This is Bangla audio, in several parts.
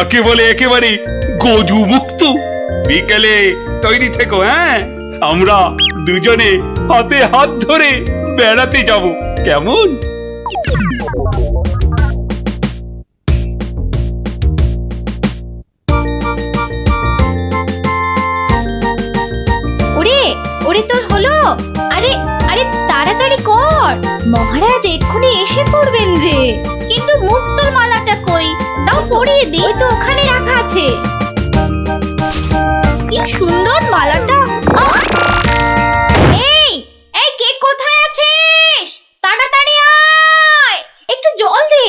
একেবারে একেবারে গজু মুক্ত। বিকেলে তৈরি থেকো, হ্যাঁ? আমরা দুজনে হাতে হাত ধরে বেড়াতে যাব, কেমন? ওরে ওরে, তোর হলো? আরে আরে তাড়াতাড়ি কর, মহারাজ এক্ষুনি এসে পড়বেন যে। কিন্তু মুক্তোর মালাটা কই? দাও পরিয়ে দিই। ওই তো ওখানে রাখা আছে। কি সুন্দর মালাটা! এই এই, কে কোথায় আছিস? তাড়াতাড়ি আয়, একটু জল দে।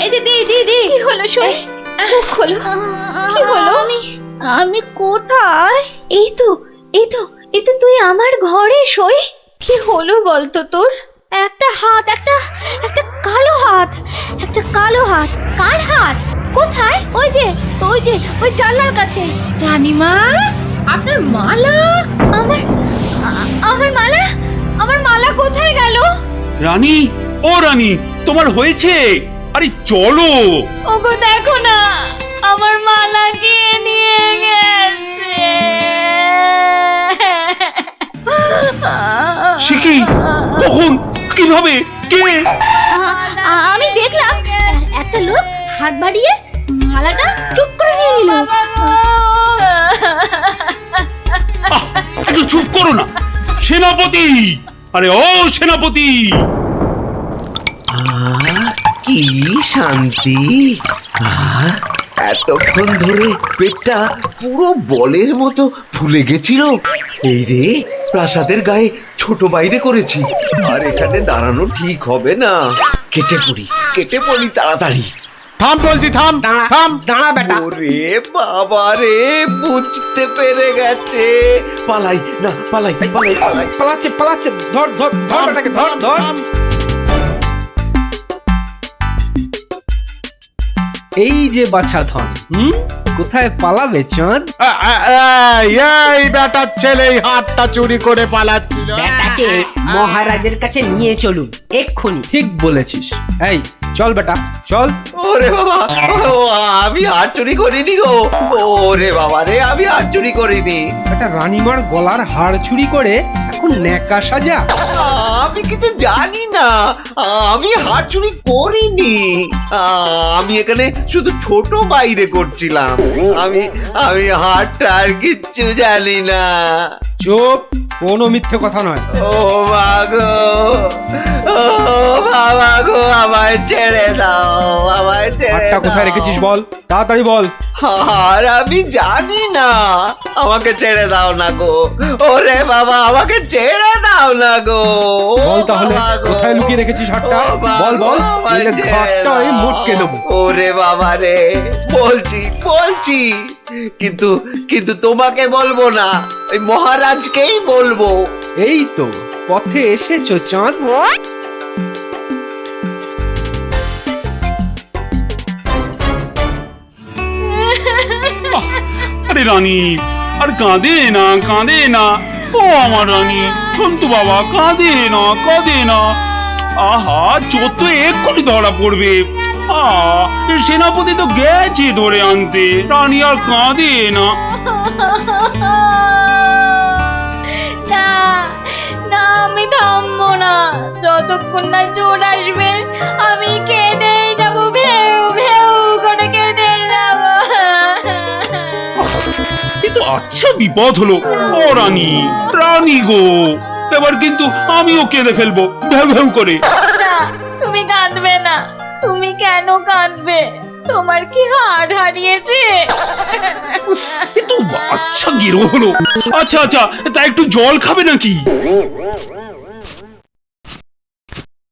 এই দে দে দে দে। কি হলো শুনি? মুখ খোলো। কি হলো? আমি কোথায়? এই তো এই তো এই তো, তুই আমার ঘরে সই। কি হলো বলতো তোর? একটা হাত, একটা একটা কালো হাত, একটা কালো হাত। কার হাত? কোথায়? ওই যে ওই জানলার কাছে। রানীমা, আপনার মালা। আমার মালা, আমার মালা কোথায় গেল? রানী, ও রানী, তোমার হয়েছে? আরে চলো। ওগো দেখো না, আমার মালা কে নিয়ে গেছে। সে কি? কখন? কিভাবে? কে? আমি দেখলাম একটা লোক হাত বাড়িয়ে মালাটা চুপ করে নিয়ে নিল। একটু চুপ করো না সেনাপতি। আরে ও সেনাপতি! কি শান্তি! এতক্ষণ ধরে পেটটা পুরো বলের মতো ফুলে গেছিল। এই রে, প্রাসাদের গায়ে ছোট বাইরে করেছি, আর এখানে দাঁড়ানো ঠিক হবে না। কেটে পড়ি তাড়াতাড়ি। থাম বলছি, থাম থাম। দাঁড়া বেটা। ওরে বাবা রে, বুঝতে পেরে গেছে। পালাই না, পালাই। পালাচ্ছে। ধর বেটাকে, ধর। এই যে বাছা ধন, কোথায় পালাবে চাঁদ? এই বেটার ছেলে হাতটা চুরি করে পালাচ্ছিল। বেটাকে মহারাজের কাছে নিয়ে চলুন এক্ষুনি। ঠিক বলেছিস। এই চল বেটা, চল। ওরে বাবা, আমি আর চুরি করিনি গো। ওরে বাবা রে, আমি আর চুরি করিনি। একটা রানীমার গলার হার চুরি করে এখন ন্যাকা সাজা। আমি কিছু জানি না, আমি হার চুরি করিনি। আমি এখানে শুধু ছোট বাইরে করছিলাম। আমি হারটা আর কিচ্ছু জানি না। চুপ, কোনো মিথ্যে কথা নয়। ও মাগো, ও বাবা গো, আমায় ছেড়ে দাও, আমায় ছেড়ে হারটা দাও। কোথায় রেখেছিস বল, তাড়াতাড়ি বল। আর আমি জানি না, আমাকে ছেড়ে দাও না গো। ওরে বাবা, আমাকে ছেড়ে দাও না গো। বল তাহলে, বাবা গো। কোথায় লুকিয়ে রেখেছিস হারটা? ও বাবা বল গো, বল, আমায় নইলে ছেড়ে ঘাটটা আমি দাও। মটকে দেবো। ওরে বাবা রে, বলছি, কিন্তু তোমাকে বলবো না, ওই মহারাজকেই বলবো। এই তো পথে এসেছো চাঁদ। আরে রানী, আর কাঁদে না। ও আমার রানী, সন্তু বাবা, কাঁদে না। আহা, চোর তো এক্ষুনি ধরা পড়বে। সেনাপতি তো গেছে ধরে আনতে। রানী আর কাঁদে না। না, আমি থামবো না যতক্ষণ না চোর আসবে। আমি কেঁদেই যাবো, ভেউ করে কেঁদে যাবো। কিন্তু আচ্ছা বিপদ হলো। ও রানী গো, এবার কিন্তু আমিও কেঁদে ফেলবো ভেউ করে। না, তুমি কাঁদবে না। তুমি কেন কাঁদবে? তোমার কি হার হারিয়েছে? কিন্তু আচ্ছা গেরো হলো। আচ্ছা, তা একটু জল খাবে নাকি?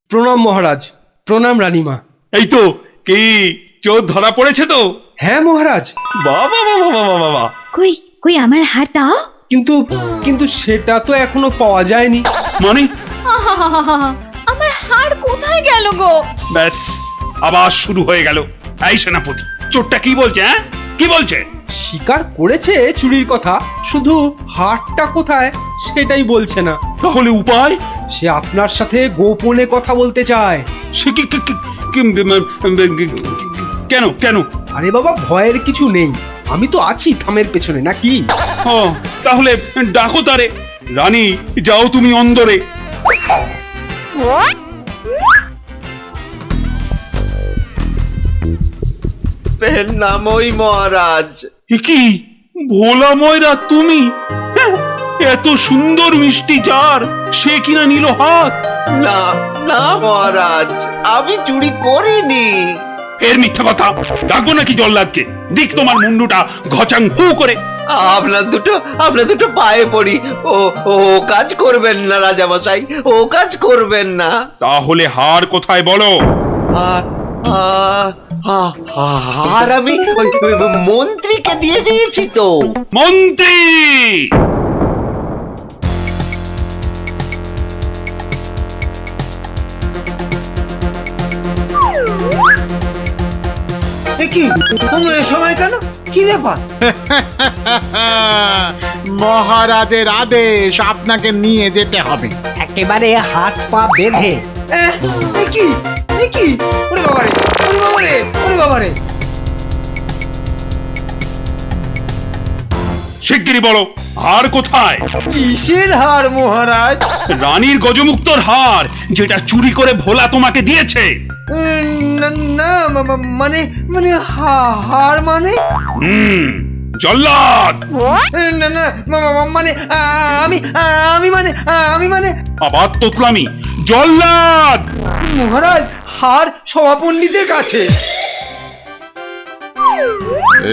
প্রণাম মহারাজ, প্রণাম রানীমা। এই তো, কি চোর ধরা পড়েছে তো? হ্যাঁ মহারাজ। বাবা। কই আমার হার দাও। কিন্তু সেটা তো এখনো পাওয়া যায়নি। মানে? আমার হার কোথায় গেল গো? ব্যাস, আবার শুরু হয়ে গেল। এই সেনাপতি, চোরটা কি বলছে? হ্যাঁ, কি বলছে? স্বীকার করেছে চুরির কথা, শুধু হারটা কোথায় সেটাই বলছে না। তাহলে উপায়? সে আপনার সাথে গোপনে কথা বলতে চায়। সে কেন কেন? আরে বাবা, ভয়ের কিছু নেই, আমি তো আছি থামের পেছনে, নাকি? ও, তাহলে ডাকো তারে। রানী, যাও তুমি অন্দরে। নামই মহারাজ। এ কি ভোলা ময়রা তুমি? হ্যাঁ, এত সুন্দর মিষ্টি জার, সে কিনা নিল হাত। না না মহারাজ, আমি চুরি করিনি। এর মিথ্যা কথা। ডাকবো নাকি জল্লাদকে? দিক তোমার মুন্ডুটা ঘচাং ফু করে। আপনার দুটো পায়ে পড়ি। ও ও কাজ করবেন না রাজামশাই, ও কাজ করবেন না। তাহলে হার কোথায় বলো? আর আমি ওই মন্ত্রীকে দিয়ে দিয়েছি তো। মন্ত্রী! কি সময় কেন? কি ব্যাপার? মহারাজের আদেশ, আপনাকে নিয়ে যেতে হবে। একেবারে হাত পা বেঁধে। কি ওরে বাবারে, ওরে বাবারে, ওরে বাবারে! শিগগিরই বলো, হার কোথায়? কিসের হার মহারাজ? রানীর গজমুক্তর হার, যেটা চুরি করে ভোলা তোমাকে দিয়েছে। না মানে মানে হার মানে? জল্লাদ! না না মানে আমি মানে আবার তোতলামি। জল্লাদ! মহারাজ, হার সভাপণ্ডিতের কাছে।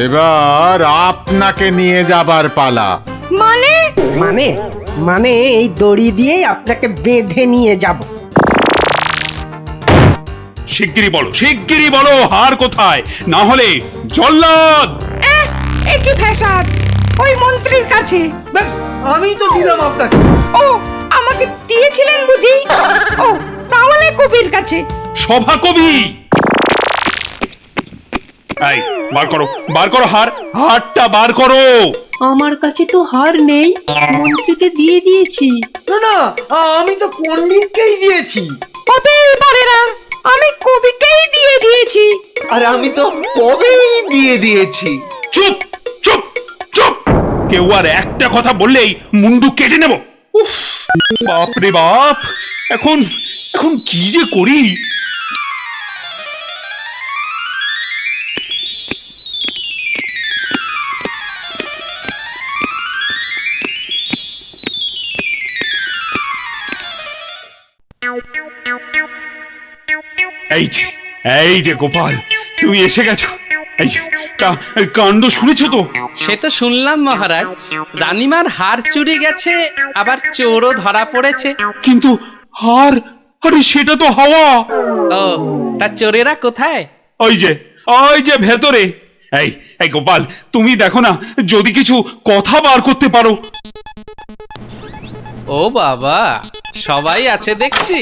এবার আপনাকে নিয়ে যাবার পালা। মানে মানে এই দড়ি দিয়েই আপনাকে বেঁধে নিয়ে যাব। শিগগিরই বলো হার কোথায়, না হলে জল্লাদ! একই ফ্যাসাদ, ওই মন্ত্রীর কাছে। আমি তো দিলাম আপনাকে। ও, আমাকে দিয়েছিলেন বুঝি? ও, তাহলে কবির কাছে। সভা কবি! এই, বার করো হারটা বার করো। আমার কাছে তো হার নেই, মন্ত্রীকে দিয়ে দিয়েছি। না না, আমি তো পণ্ডিতকেই দিয়েছি। হতেই পারে না, আমি কবিকেই দিয়ে দিয়েছি। আর আমি তো কবেই দিয়ে দিয়েছি। চুপ চুপ চুপ! কেউ আর একটা কথা বললেই মুন্ডু কেটে নেব। উফ, বাপ রে বাপ! এখন কি যে করি! এই যে গোপাল, তুমি এসে গেছো। এই যে কাণ্ড শুনেছো তো? সে তো শুনলাম মহারাজ, রানীমার হার চুরি গেছে, আবার চোরও ধরা পড়েছে। কিন্তু হার, আরে সেটা তো হাওয়া। ও, তা চোরেরা কোথায়? ওই যে ভেতরে। এই গোপাল, তুমি দেখো না, যদি কিছু কথা বার করতে পারো। ও বাবা, সবাই আছে দেখছি।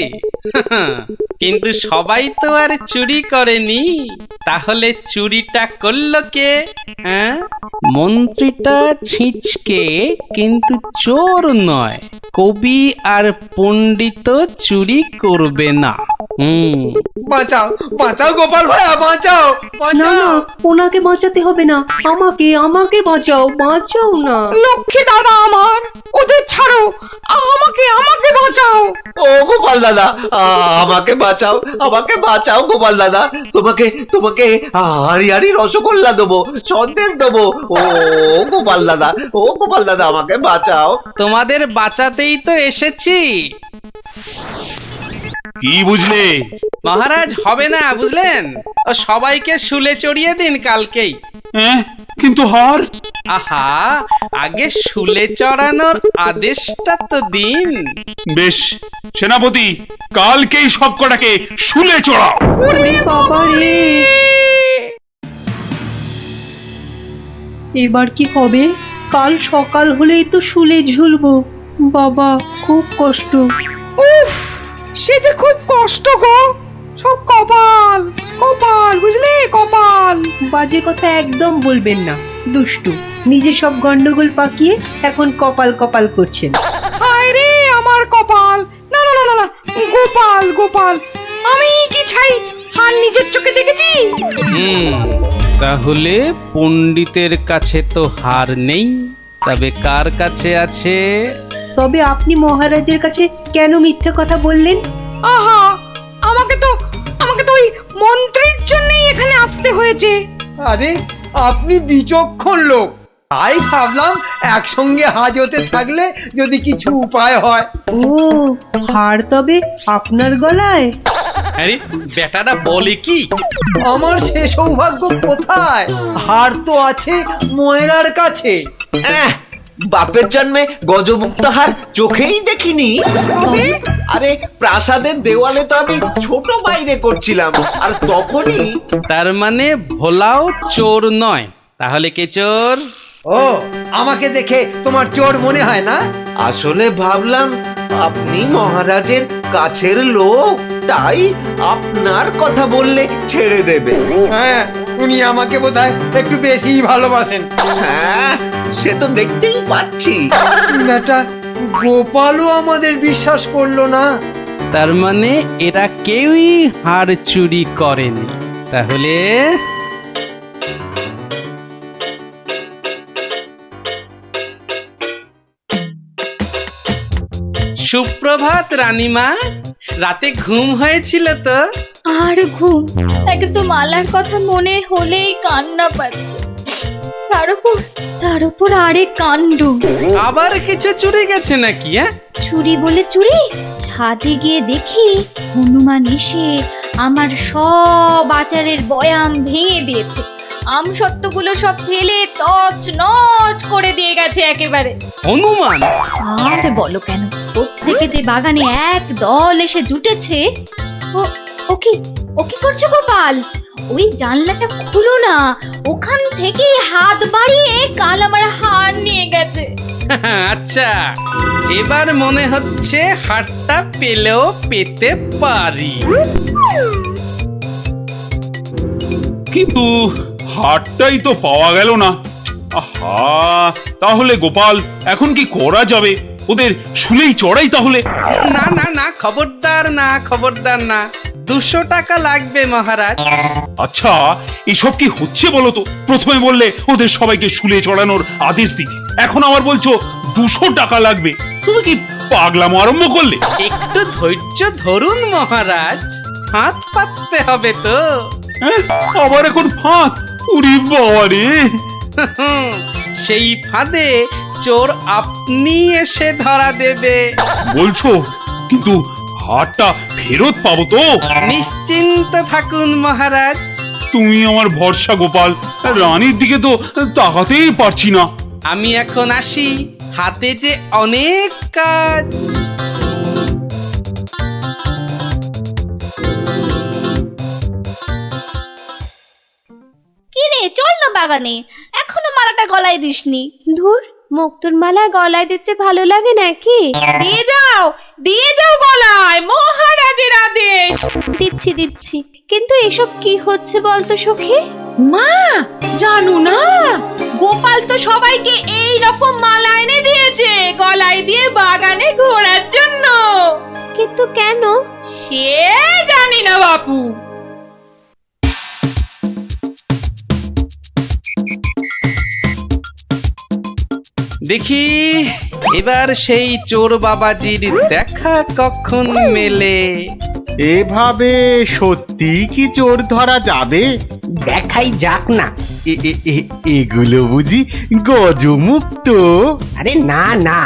কিন্তু সবাই তো আর চুরি করেনি, তাহলে চুরিটা করলো কে? হ্যাঁ, মন্ত্রীটা ছিঁচকে, কিন্তু চোর নয়। কবি আর পণ্ডিত চুরি করবে না। বাঁচাও গোপাল ভাইয়া, বাঁচাও! না না, ওনাকে বাঁচাতে হবে না, আমাকে বাঁচাও না। লক্ষ্মী দাদা আমার, ওদের ছাড়ো, আমাকে বাঁচাও। ও গোপাল দাদা, আমাকে বাঁচাও গোপাল দাদা। তোমাকে হাড়ি রসগোল্লা দেবো, সন্দেশ দেবো। ও গোপাল দাদা, আমাকে বাঁচাও। তোমাদের বাঁচাতেই তো এসেছি। কি বুঝলে? মহারাজ, হবে না বুঝলেন, ও সবাইকে শুলে চড়িয়ে দিন কালকেই। হ্যাঁ, কিন্তু হার? আহা, আগে শুলে চড়ানোর আদেশটা তো দিন। বেশ, সেনাপতি, কালকেই সব কটাকে শুলে চড়াও। ওরে বাবা রে, এবার কি হবে? কাল সকাল হলেই তো শুলে ঝুলবো। বাবা, খুব কষ্ট। উফ, সে যে খুব কষ্ট গো। সব কপাল কপাল বুঝলে, কপাল। বাজে কথা একদম বলবেন না, দুষ্টু। নিজে সব গন্ডগোল পাকিয়ে এখন কপাল কপাল করছেন। হায় রে আমার কপাল! না না না না না, গোপাল গোপাল, আমি কি ছাই হার নিজের চোখে দেখেছি? তাহলে পণ্ডিতের কাছে তো হার নেই, তবে কার কাছে আছে? তবে আপনি মহারাজের কাছে কেন মিথ্যে কথা বললেন? আহা, আমাকে তো ওই মন্ত্রীর জন্যই এখানে আসতে হয়েছে। আরে আপনি বিচক্ষণ লোক, তাই ভাবলাম একসঙ্গে হাজতে থাকলে যদি কিছু উপায় হয়। ও, হার তবে আপনার গলায়? আরে বেটাটা বলে কি? আমার সে সৌভাগ্য কোথায়? হার তো আছে ময়রার কাছে। বাপের জন্মে গজমুক্ত হার চোখেই দেখিনি। আরে প্রাসাদের দেওয়ালে তো আমি ছোট বাইরে করছিলাম, আর তখনই। তার মানে ভোলাও চোর নয়, তাহলে কে চোর? ও, আমাকে দেখে তোমার চোর মনে হয় না? আসলে ভাবলাম আপনি মহারাজের কাছের লোক, তাই আপনার কথা বললে ছেড়ে দেবে। হ্যাঁ, উনি আমাকে বোধহয় একটু বেশিই ভালোবাসেন। হ্যাঁ, সে তো দেখতেই পাচ্ছি। বেটা গোপালও আমাদের বিশ্বাস করলো না। তার মানে এরা কেউই হার চুরি করেনি। তাহলে সুপ্রভাত রানীমা, রাতে ঘুম হয়েছিল তো? আর ঘুম, একদম মালার কথা মনে হলেই কান্না পাচ্ছে। তার উপর আরেক কাণ্ড। আবার কিছু চুরি গেছে নাকি? চুরি বলে চুরি, ছাদে গিয়ে দেখি হনুমান এসে আমার সব আচারের বয়াম ভেঙে দিয়েছে। আমসত্ত্বগুলো সব ফেলে তছ নছ করে দিয়ে গেছে একেবারে। হনুমান? আর বলো কেন, প্রত্যেকে যে বাগানে এক দল এসে জুটেছে। ও কি করছো গোপাল? ওই জানলাটা খুলো না, ওখান থেকে হাত বাড়িয়ে কাল আমার হার নিয়ে গেছে। আচ্ছা, এবার মনে হচ্ছে হারটা পেলেও পেতে পারি। কিন্তু হারটাই তো পাওয়া গেল না। আহা, তাহলে গোপাল এখন কি করা যাবে? ওদের শুলেই চড়াই তাহলে। না না না, খবরদার না, খবরদার না। 200 টাকা লাগবে মহারাজ। আচ্ছা, এসব কি হচ্ছে বলো তো? প্রথমে বললে ওদের সবাইকে শুলে চড়ানোর আদেশ দিতে, এখন আবার বলছো 200 টাকা লাগবে। তুমি কি পাগলামো আরম্ভ করলে? একটু ধৈর্য ধরুন মহারাজ, হাত পাততে হবে তো। হ্যাঁ, আবার এখন ফাঁক? উরি বাবা রে! সেই ফাঁদে চোর আপনি এসে ধরা দেবে। বলছো, কিন্তু হারটা ফেরত পাবো তো? নিশ্চিন্ত থাকুন মহারাজ। তুমি আমার ভরসা গোপাল, রানীর দিকে তো তাকাতেই পারছি না। আমি এখন আসি, হাতে যে অনেক কাজ। কি রে, চল না বাগানে, এখনো মালাটা গলায় দিসনি। ধুর, মুক্তোর মালা গলায় দিতে ভালো লাগে নাকি? দিয়ে যাও গলায়, মহারাজের আদেশ। দিচ্ছি, কিন্তু এসব কি হচ্ছে বলতো সখী? মা, জানো না, গোপাল তো সবাইকে এই রকম মালা এনে দিয়েছে গলায় দিয়ে বাগানে ঘোরার জন্য। কিন্তু কেন সে জানি না বাপু। দেখি এবার সেই চোর বাবাজির দেখা কখন মেলে। এভাবে সত্যি কি চোর ধরা যাবে? দেখাই যাক না। এগুলো বুঝি গজমুক্ত? আরে না না,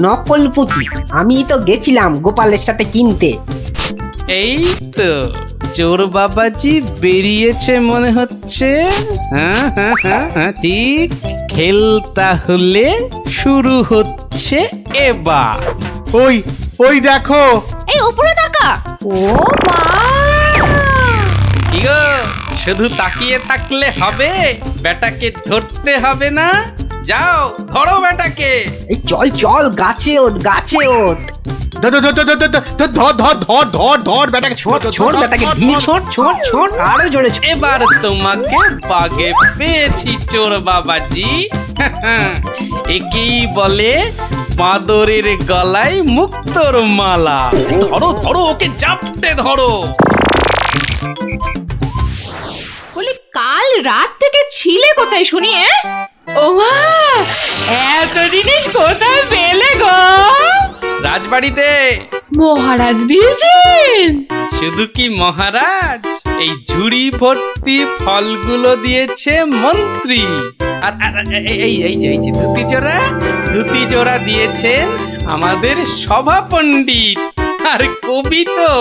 নকল পুঁতি। আমি তো গেছিলাম গোপালের সাথে কিনতে। এই তো চোর বাবাজি বেরিয়েছে মনে হচ্ছে। হ্যাঁ, ঠিক। খেল তাহলে শুরু হচ্ছে এবার। ওই দেখো। এই উপরে তাকা। ও মা! কি গো, শুধু তাকিয়ে থাকলে হবে? বেটাকে ধরতে হবে না? যাও ধরো বেটাকে। এই চল গাছে ওঠ। ধর ধর ধর ধর ধর ধর ধর ধর ধর বেটাকে ছোট ছোট বেটাকে ঢিল ছোট ছোট ছোট আরো জোরে ছোট। এবার তোমাকে বাগে পেয়েছি চোর বাবাজি। একেই বলে বাঁদরের গলায় মুক্তোর মালা। ধরো ধরো ওকে চাপটে ধরো। বলি কাল রাত থেকে ছিলে কোথায় শুনি? ও মা, এত জিনিস কোথায় পেলে গো? রাজবাড়িতে। মহারাজ দিয়েছেন? শুধু কি মহারাজ, এই ঝুড়ি ভর্তি ফলগুলো দিয়েছে মন্ত্রী। আর এই যে ধুতি জোড়া দিয়েছেন আমাদের সভা পণ্ডিত। আর কবি তো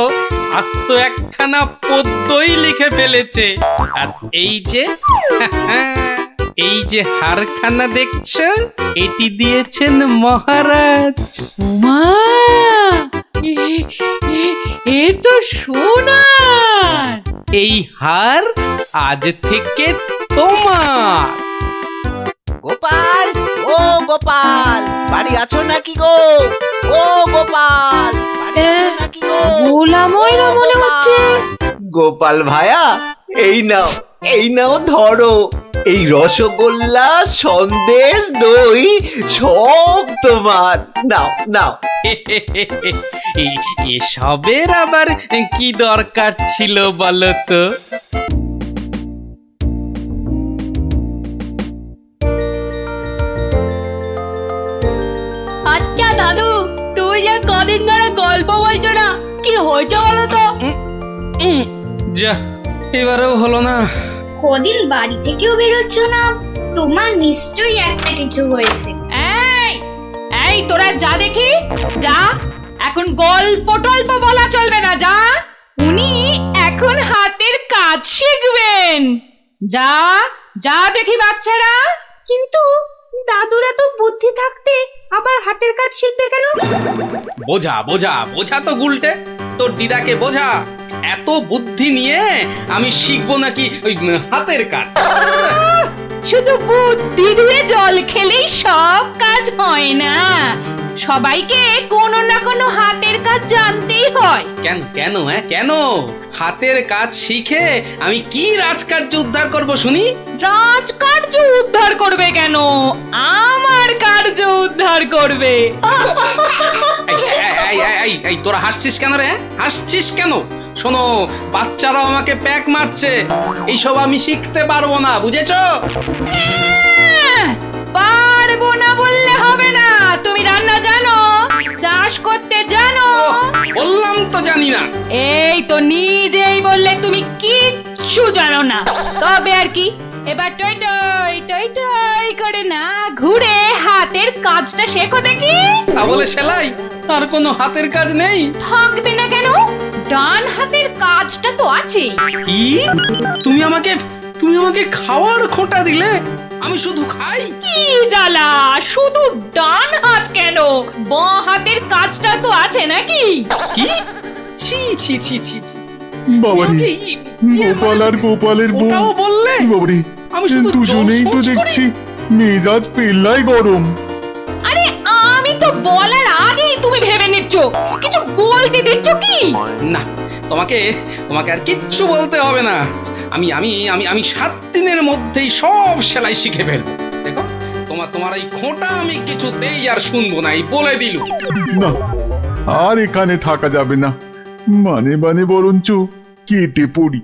আস্ত একখানা পদ্যই লিখে ফেলেছে। আর এই যে হারখানা দেখছো, এটি দিয়েছেন মহারাজ। মা, এ তো সোনার। এই হার আজ থেকে তোমার। গোপাল, ও গোপাল, বাড়ি আছো নাকি গো? ও গোপাল, বাড়ি আছো নাকি গো? ভোলা ময়রা মনে হচ্ছে। গোপাল ভায়া, এই নাও ধরো। এই রসগোল্লা, সন্দেশ, দই সব তোমার। নাও নাও। এসবের আবার কি দরকার ছিল বলো তো? আচ্ছা দাদু, তুই যে কদিন ধরে গল্প বলছো না, কি হয়েছে বলো তো? যা, এবারেও হলো না। কদিন বাড়ি থেকেও বেরোচ্ছ না, তোমার নিশ্চয়ই একটা কিছু হয়েছে। এই এই তোরা যা দেখি, যা। এখন গল্প টল্প বলা চলবে না, যা। উনি এখন হাতের কাজ শিখবেন। যা যা দেখি বাচ্চারা। কিন্তু দাদুরা তো বুদ্ধি থাকতে আবার হাতের কাজ শিখবে কেন? বোঝা বোঝা বোঝা তো গুলটে, তোর দিদাকে বোঝা। এত বুদ্ধি নিয়ে আমি শিখবো নাকি ওই হাতের কাজ? শুধু বুদ্ধি দিয়ে জল খেলেই সব কাজ হয় না, সবাইকে কোনো না কোনো হাতের কাজ জানতেই হয়। কেন কেন কেন? হাতের কাজ শিখে আমি কি রাজকার্য উদ্ধার করব শুনি? রাজকার্য উদ্ধার করবে কেন, আমার কার্য উদ্ধার করবে। এই তোরা হাসছিস কেন রে? হাসছিস কেন? শোনো, বাচ্চারাও আমাকে প্যাক মারছে। এইসব আমি শিখতে পারবো না, বুঝেছো? পারবো না বললে হবে না। তুমি রান্না জানো, চাষ করতে জানো? বললাম তো জানি না। এই তো নিজেই বললে তুমি কিচ্ছু জানো না। তবে আর কি, এবার টই টই টই টই করে না ঘুরে হাতের কাজটা শেখো দেখি। তা বলে সেলাই? আর কোনো হাতের কাজ নেই? থাকবে না কেন, ডান হাতের কাজটা তো আছেই। কি? তুমি আমাকে খাওয়ার খোঁটা দিলে? আমি শুধু খাই? কি জ্বালা, শুধু ডান হাত কেন, বাঁ হাতের কাজটা তো আছে নাকি? কি? ছি ছি ছি ছি ছি ছি। বাবারে, গোপাল আর গোপালের বউ। ওটাও বললে? বাবারে, আমি শুধু দুজনেই তো জলসোজ করি। দেখছি মেজাজ পেল্লাই গরম। আরে আমি তো বলার আগেই তুমি ভেবে নিচ্ছ, কিছু বলতে দিচ্ছ কি? না, তোমাকে আর কিচ্ছু বলতে হবে না। আমি আমি আমি আমি 7 দিনের মধ্যেই সব সেলাই শিখে ফেলবো। দেখো, তোমার এই খোঁটা আমি কিছুতেই আর শুনবো না, এই বলে দিলু। না, আর এখানে থাকা যাবে না, মানে বরঞ্চ কেটে পড়ি।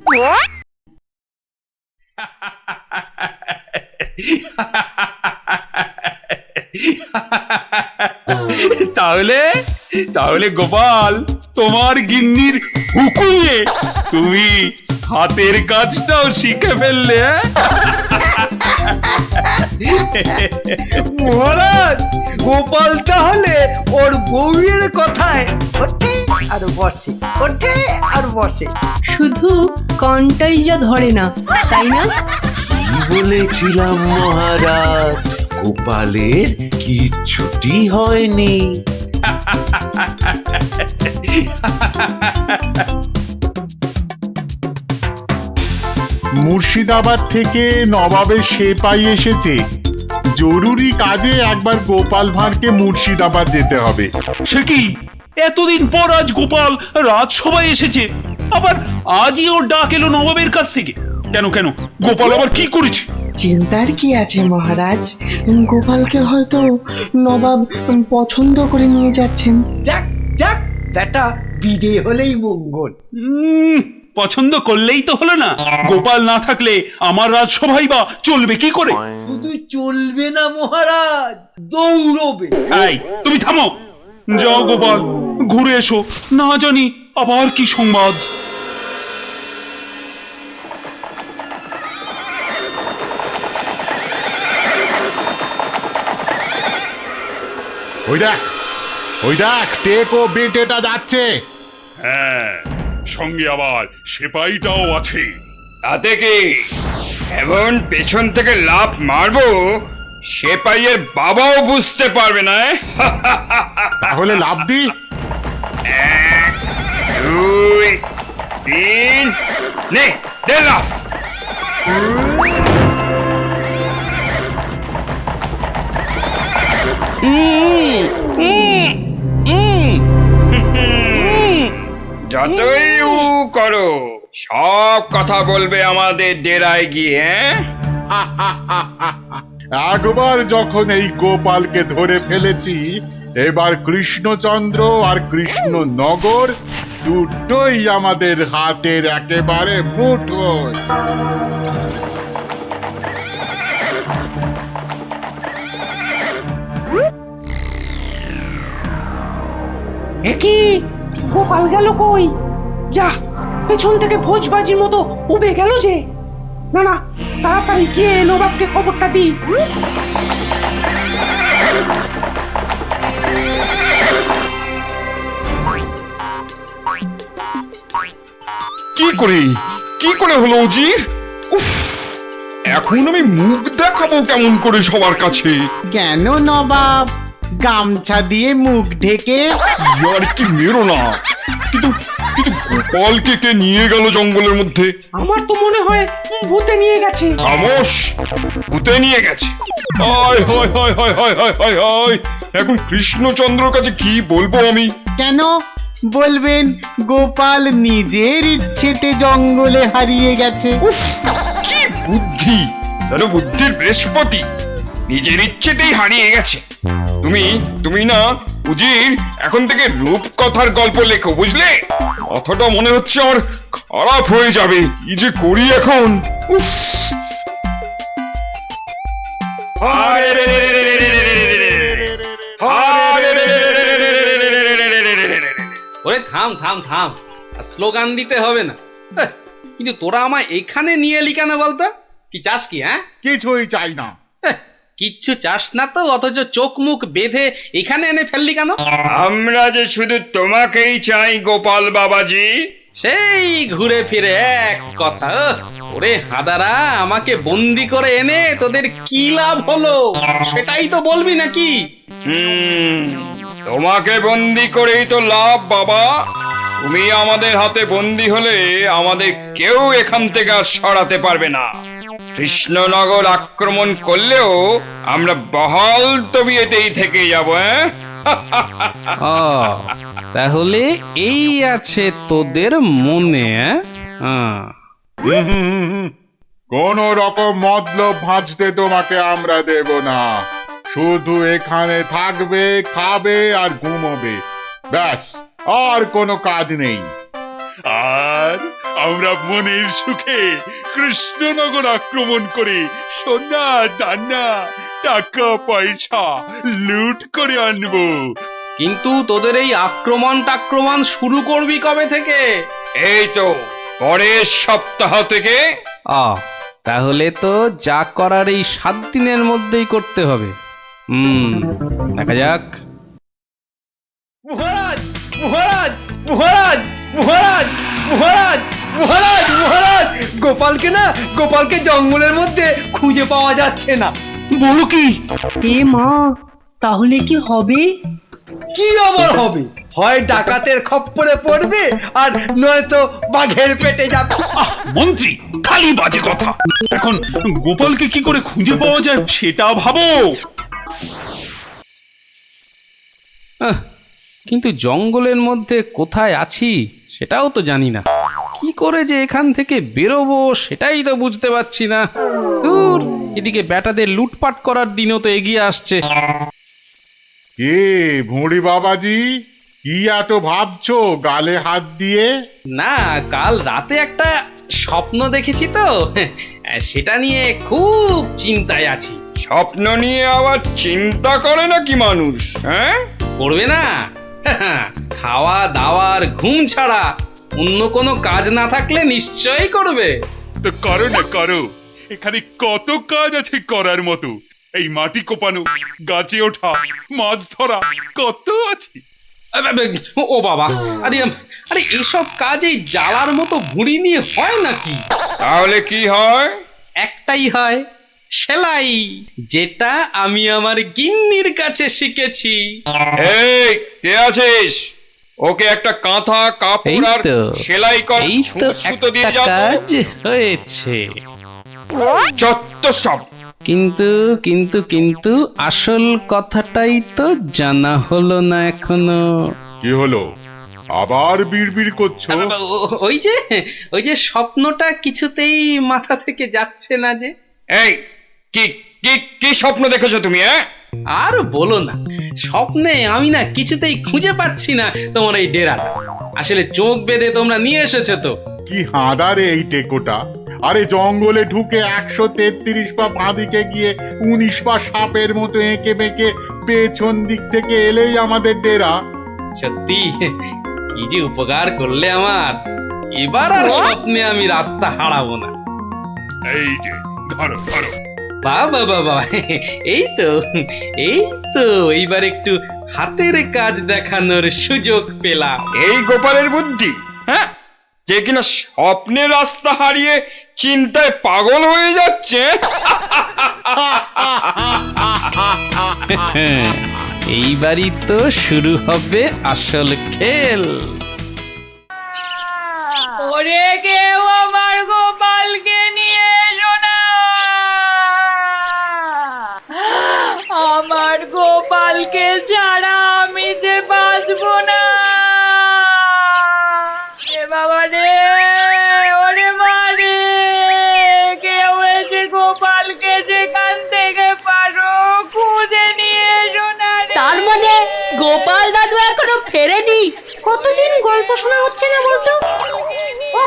তাহলে গোপাল, তোমার গিন্নির হুকুমে তুমি হাতের কাজটাও শিখে ফেললে। মহারাজ, গোপাল তাহলে ওর বউয়ের কথায় ওঠে আর বসে, ওঠে আর বসে। শুধু কনটাই যা ধরে না, তাই না? কি বলেছিলাম মহারাজ, গোপালের কিচ্ছুটি হয়নি। মুর্শিদাবাদ থেকে নবাবের সেপাই এসেছে, জরুরি কাজে একবার গোপাল ভাঁড়কে মুর্শিদাবাদ যেতে হবে। সে কি? এতদিন পর আজ গোপাল রাজসভায় এসেছে, আবার আজই ওর ডাক এলো নবাবের কাছ থেকে। কেন কেন গোপাল আবার কি করেছে? চিন্তার কি আছে মহারাজ, গোপালকে হয়তো নবাব পছন্দ করে নিয়ে যাচ্ছেন। যাক যাক, বেটা বিদে হলেই মঙ্গল। পছন্দ করলেই তো হলো না, গোপাল না থাকলে আমার রাজসভাই বা চলবে কি করে? শুধু চলবে না মহারাজ, দৌড়বে। এই তুমি থামো, যাও গোপাল ঘুরে এসো, না জানি আবার কি সংবাদ। ওই দেখ টেকো বেটেটা যাচ্ছে। হ্যাঁ, সঙ্গে আবার সেপাইটাও আছে। তাতে কি এমন পেছন থেকে লাফ মারবো সেপাইয়ের বাবাও বুঝতে পারবে না। তাহলে লাভ দি। 1 2 3 নে দে লাফ। যতই উ করো সব কথা বলবে আমাদের ডেরায় গিয়ে। একবার যখন এই গোপালকে ধরে ফেলেছি, এবার কৃষ্ণচন্দ্র আর কৃষ্ণনগর দুটোই আমাদের হাতের একেবারে মুঠোয়। একি গোপাল গেল কই? যা, পেছন থেকে ভোজবাজির মতো উবে গেল যে। না না, তাড়াতাড়ি গিয়ে নবাবকে খবরটা দি। কি করে হলো উজির? উফ, এখন আমি মুখ দেখাবো কেমন করে সবার কাছে? কেন নবাব, গামছা দিয়ে মুখ ঢেকে? আর কি মেরো না, কিন্তু কিন্তু গোপালকে কে নিয়ে গেল জঙ্গলের মধ্যে? আমার তো মনে হয় ভূতে নিয়ে গেছে। খামোশ, ভূতে নিয়ে গেছে। হায় হায় হায় হায় হায় হায় হায় হায়, এখন কৃষ্ণচন্দ্রর কাছে কি বলবো আমি? কেন বলবেন গোপাল নিজের ইচ্ছেতে জঙ্গলে হারিয়ে গেছে? উফ, কি বুদ্ধি, যেন বুদ্ধির বৃহস্পতি, নিজের ইচ্ছেতেই হারিয়ে গেছে। তুমি না উজির, এখন থেকে রূপকথার গল্প লেখো, বুঝলে? কথাটা মনে হচ্ছে আমার খারাপ হয়ে যাবে, কি যে করি এখন। উফ, ওরে থাম থাম থাম, আর স্লোগান দিতে হবে না। কিন্তু তোরা আমায় এখানে নিয়ে এলি কেন বলতো? কি চাস কি? হ্যাঁ, কিছুই চাই না। কিচ্ছু চাস না তো, অথচ চোখ মুখ বেঁধে এখানে এনে ফেললি কেন? আমরা যে শুধু তোমাকেই চাই গোপাল বাবাজি। সেই ঘুরে ফিরে এক কথা। ওরে হাদারা, আমাকে বন্দি করে এনে তোদের কি লাভ হলো সেটাই তো বলবি নাকি? তোমাকে বন্দি করেই তো লাভ বাবা। তুমি আমাদের হাতে বন্দি হলে আমাদের কেউ এখান থেকে আর সরাতে পারবে না। কৃষ্ণনগর আক্রমণ করলেও আমরা বহাল তবিয়েতেই থেকে যাব। তাহলে এই আছে তোদের মনে? কোন রকম মতলব ভাঁজতে তোমাকে আমরা দেব না। শুধু এখানে থাকবে, খাবে আর ঘুমোবে, ব্যাস, আর কোনো কাজ নেই। আর আমরা মনের সুখে কৃষ্ণনগর আক্রমণ করে সোনা দানা টাকা পয়সা লুট করে আনবো। কিন্তু তোদের এই আক্রমণ শুরু করবি কবে থেকে? এই তো পরের সপ্তাহ থেকে। তাহলে তো যা করার এই 7 দিনের মধ্যেই করতে হবে। দেখা যাক। মহারাজ মহারাজ মহারাজ মহারাজ মহারাজ মহারাজ মহারাজ, গোপালকে জঙ্গলের মধ্যে খুঁজে পাওয়া যাচ্ছে না। বলো কি? এ মা, তাহলে কি হবে? কি আবার হবে? হয় ডাকাতের খপ্পরে পড়বে, আর নয়তো বাঘের পেটে যাবে। মন্ত্রী, খালি বাজে কথা। এখন গোপালকে কি করে খুঁজে পাওয়া যায় সেটা ভাবো। কিন্তু জঙ্গলের মধ্যে কোথায় আছি সেটাও তো জানি না। কি করে যে এখান থেকে বেরোবো সেটাই তো বুঝতে পারছি না। দূর, এদিকে ব্যাটাদের লুটপাট করার দিনও তো এগিয়ে আসছে। কে ভুঁড়ি বাবাজি, কি এত ভাবছো গালে হাত দিয়ে? না, কাল রাতে একটা স্বপ্ন দেখেছি তো, সেটা নিয়ে খুব চিন্তায় আছি। স্বপ্ন নিয়ে আবার চিন্তা করে নাকি মানুষ? হ্যাঁ, করবে না? খাওয়া দাওয়ার ঘুম ছাড়া অন্য কোনো কাজ না থাকলে নিশ্চয়ই করবে। তো করো না, করো। এখানে কত কাজ আছে করার মতো। এই মাটি কোপানো, গাছে ওঠা, মাছ ধরা, কত আছে। ও বাবা, আরে আরে এসব কাজ এই জ্বালার মতো ভুঁড়ি নিয়ে হয় নাকি? তাহলে কি হয়? একটাই হয়, সেলাই, যেটা আমি আমার গিন্নির কাছে শিখেছি। এই কে আছিস? ওকে একটা কাঁথা কাপড় আর সেলাই কর সুতো দিয়ে যাও। কাজ হয়েছে। যত সব। কিন্তু কিন্তু কিন্তু আসল কথাটাই তো জানা হলো না এখনো। কি হলো? আবার বিড়বিড় করছো? ওই যে স্বপ্নটা কিছুতেই মাথা থেকে যাচ্ছে না যে। এই কি কি কি স্বপ্ন দেখেছো তুমি? আর বলো না, স্বপ্নে আমি না কিছুতেই খুঁজে পাচ্ছি না তোমার এই ডেরাটা। আসলে চোখ বেঁধে তোমরা নিয়ে এসেছো তো। কি হাঁদারে এই টেকোটা! আরে জঙ্গলে ঢুকে 133 পা বাঁদিকে গিয়ে 19 পা সাপের মতো এঁকে বেঁকে পেছন দিক থেকে এলেই আমাদের ডেরা। সত্যি কি যে উপকার করলে আমার। এবার আর স্বপ্নে আমি রাস্তা হারাবো না। এই যে ধরো ধরো। বাবা বাবা, এই তো এইবার একটু হাতের কাজ দেখানোর সুযোগ পেলাম। এই গোপালের বুদ্ধি, হ্যাঁ, যে কিনা স্বপ্নে রাস্তা হারিয়ে চিন্তায় পাগল হয়ে যাচ্ছে। এইবারই তো শুরু হবে আসল খেল। ওরে কেউ আমার গোপালকে নিয়ে এসো না, আমার গোপালকে ছাড়া আমি যে বাঁচবো না। এ বাবা রে, ওরে মা রে, কেউ এসে গোপালকে যেখান থেকে পারো খুঁজে নিয়ে এসো না রে। তার মানে গোপাল দাদু এখনো ফেরেনি? কতদিন গল্প শোনা হচ্ছে না বলতো? ও,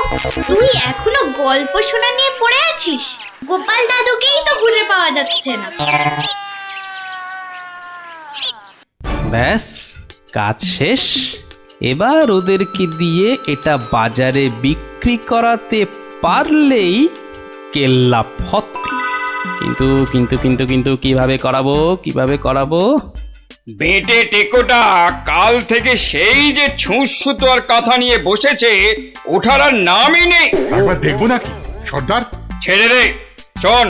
তুই এখনো গল্প শোনা নিয়ে পড়ে আছিস? গোপাল দাদুকেই তো খুঁজে পাওয়া যাচ্ছে না। ব্যাস, কাজ শেষ। এবার ওদেরকে দিয়ে এটা বাজারে বিক্রি করাতে পারলেই কেল্লা ফত। কিন্তু কিন্তু কিন্তু কিন্তু কিভাবে করাবো? বেটে টেকোটা কাল থেকে সেই যে ছুঁচ সুতো আর কাঁথা নিয়ে বসেছে, ওঠার আর নামই নেই। একবার দেখবো নাকি সর্দার? ছেড়ে রে। শোন,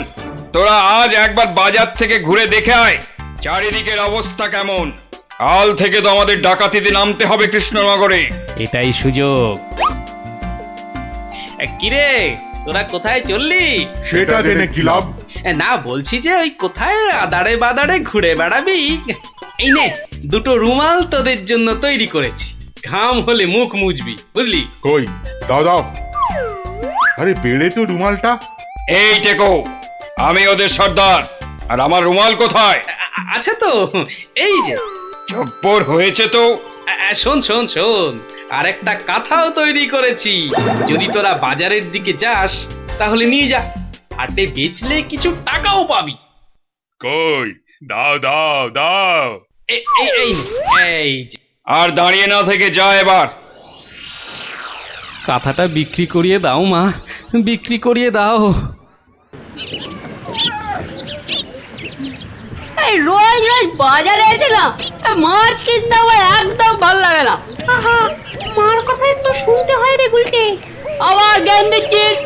তোরা আজ একবার বাজার থেকে ঘুরে দেখে আয় চারিদিকের অবস্থা কেমন। কাল থেকে তো আমাদের ডাকাতিতে নামতে হবে কৃষ্ণনগরে। এটাই সুযোগ। কিরে, তোরা কোথায় চললি? সেটা জেনে কি লাভ? না, বলছি যে ওই কোথায় আদারে বাদারে ঘুরে বেড়াবি। এই নে, দুটো রুমাল তোদের জন্য তৈরি করেছি। ঘাম হলে মুখ মুছবি, বুঝলি? কই দাও। আরে বেড়ে তো রুমালটা। এই টেকো, আমি ওদের সর্দার, আর আমার রুমাল কোথায়? আচ্ছা তো, এই যে। জব্বর হয়েছে তো। শোন, আর একটা কাঁথাও তৈরি করেছি। যদি তোরা বাজারের দিকে যাস তাহলে নিয়ে যা, হাটে বেচলে কিছু টাকাও পাবি। কই দাও। এই যে। আর দাঁড়িয়ে না থেকে যা এবার। কাঁথাটা বিক্রি করিয়ে দাও মা, বিক্রি করিয়ে দাও। এই রোজ রোজ বাজারে এসে না মাছ কিনতে আমার একদম ভালো লাগে না। মার কথা একটু শুনতে হয় রে গুলটে। আবার জ্ঞান দিচ্ছিস?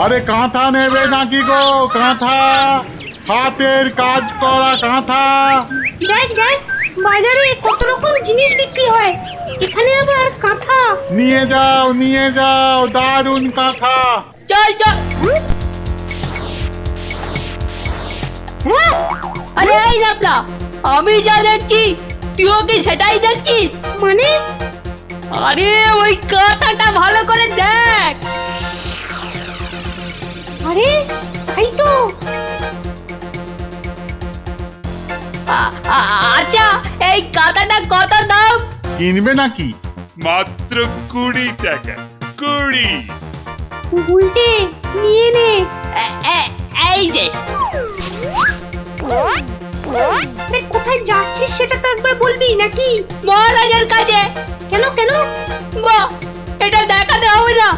আরে কাঁথা নেবে নাকি গো? কাঁথা, হাতের কাজ করা কাঁথা। দেখ বাজারে কত রকম জিনিস বিক্রি হয়, এখানে আবার কাঁথা। নিয়ে যাও দারুণ কাঁথা। চল। আরে এই নাপলা, আমি যা দেখছি তুইও কি সেটাই দেখছিস? মানে আরে ওই কাঁথাটা ভালো করে দেখ। আরে তাই তো। আচ্ছা এই কাঁথাটা কত দাম? কিনবে নাকি? মাত্র 20 টাকা, 20। উল্টে নিয়ে নে। এই যে আরে কোথায় যাচ্ছিস সেটা তো একবার বলবি নাকি? মহারাজের কাছে। কেন কেন? বাহ, এটা দেখাতে হবে না?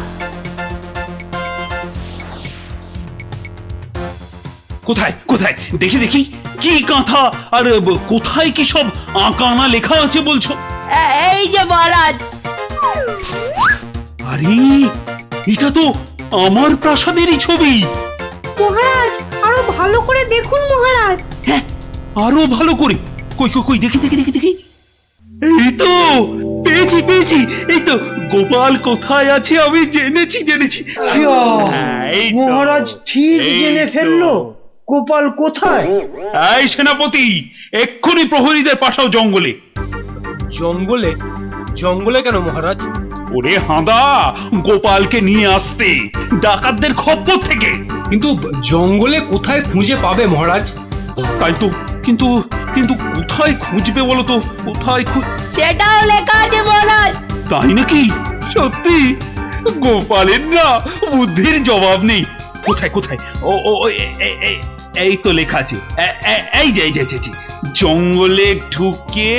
কোথায় কোথায় দেখি দেখি, কি কাঁথা আর কোথায় কি সব আঁকানা লেখা আছে বলছো? এই যে মহারাজ। আরে এটা তো আমার প্রাসাদেরই ছবি। মহারাজ আরো ভালো করে দেখুন মহারাজ। হ্যাঁ, আরো ভালো করে। কই কই কই, দেখি দেখি দেখি দেখি। এই তো পেয়েছি পেয়েছি, এই তো গোপাল কোথায় আছে আমি জেনেছি জেনেছি। হ্যাঁ, এই তো, মহারাজ ঠিক এই জেনে তো। ফেললো গোপাল কোথায়। এই সেনাপতি, এক্ষুনি প্রহরীদের পাঠাও জঙ্গলে। জঙ্গলে? জঙ্গলে কেন মহারাজ? ওরে হাঁদা, গোপালকে নিয়ে আসতে ডাকাতদের খপ্পর থেকে। কিন্তু জঙ্গলে কোথায় খুঁজে পাবে মহারাজ? তাই তো, কিন্তু কিন্তু কোথায় খুঁজবে বলো তো? কোথায় সেটাও লেখা আছে মহারাজ। তাই নাকি? সত্যি? গোপালের না বুদ্ধির জবাব নেই। কোথায় কোথায়? ও ও এই তো লেখা আছে। এই যে এই যে জঙ্গলে ঢুকে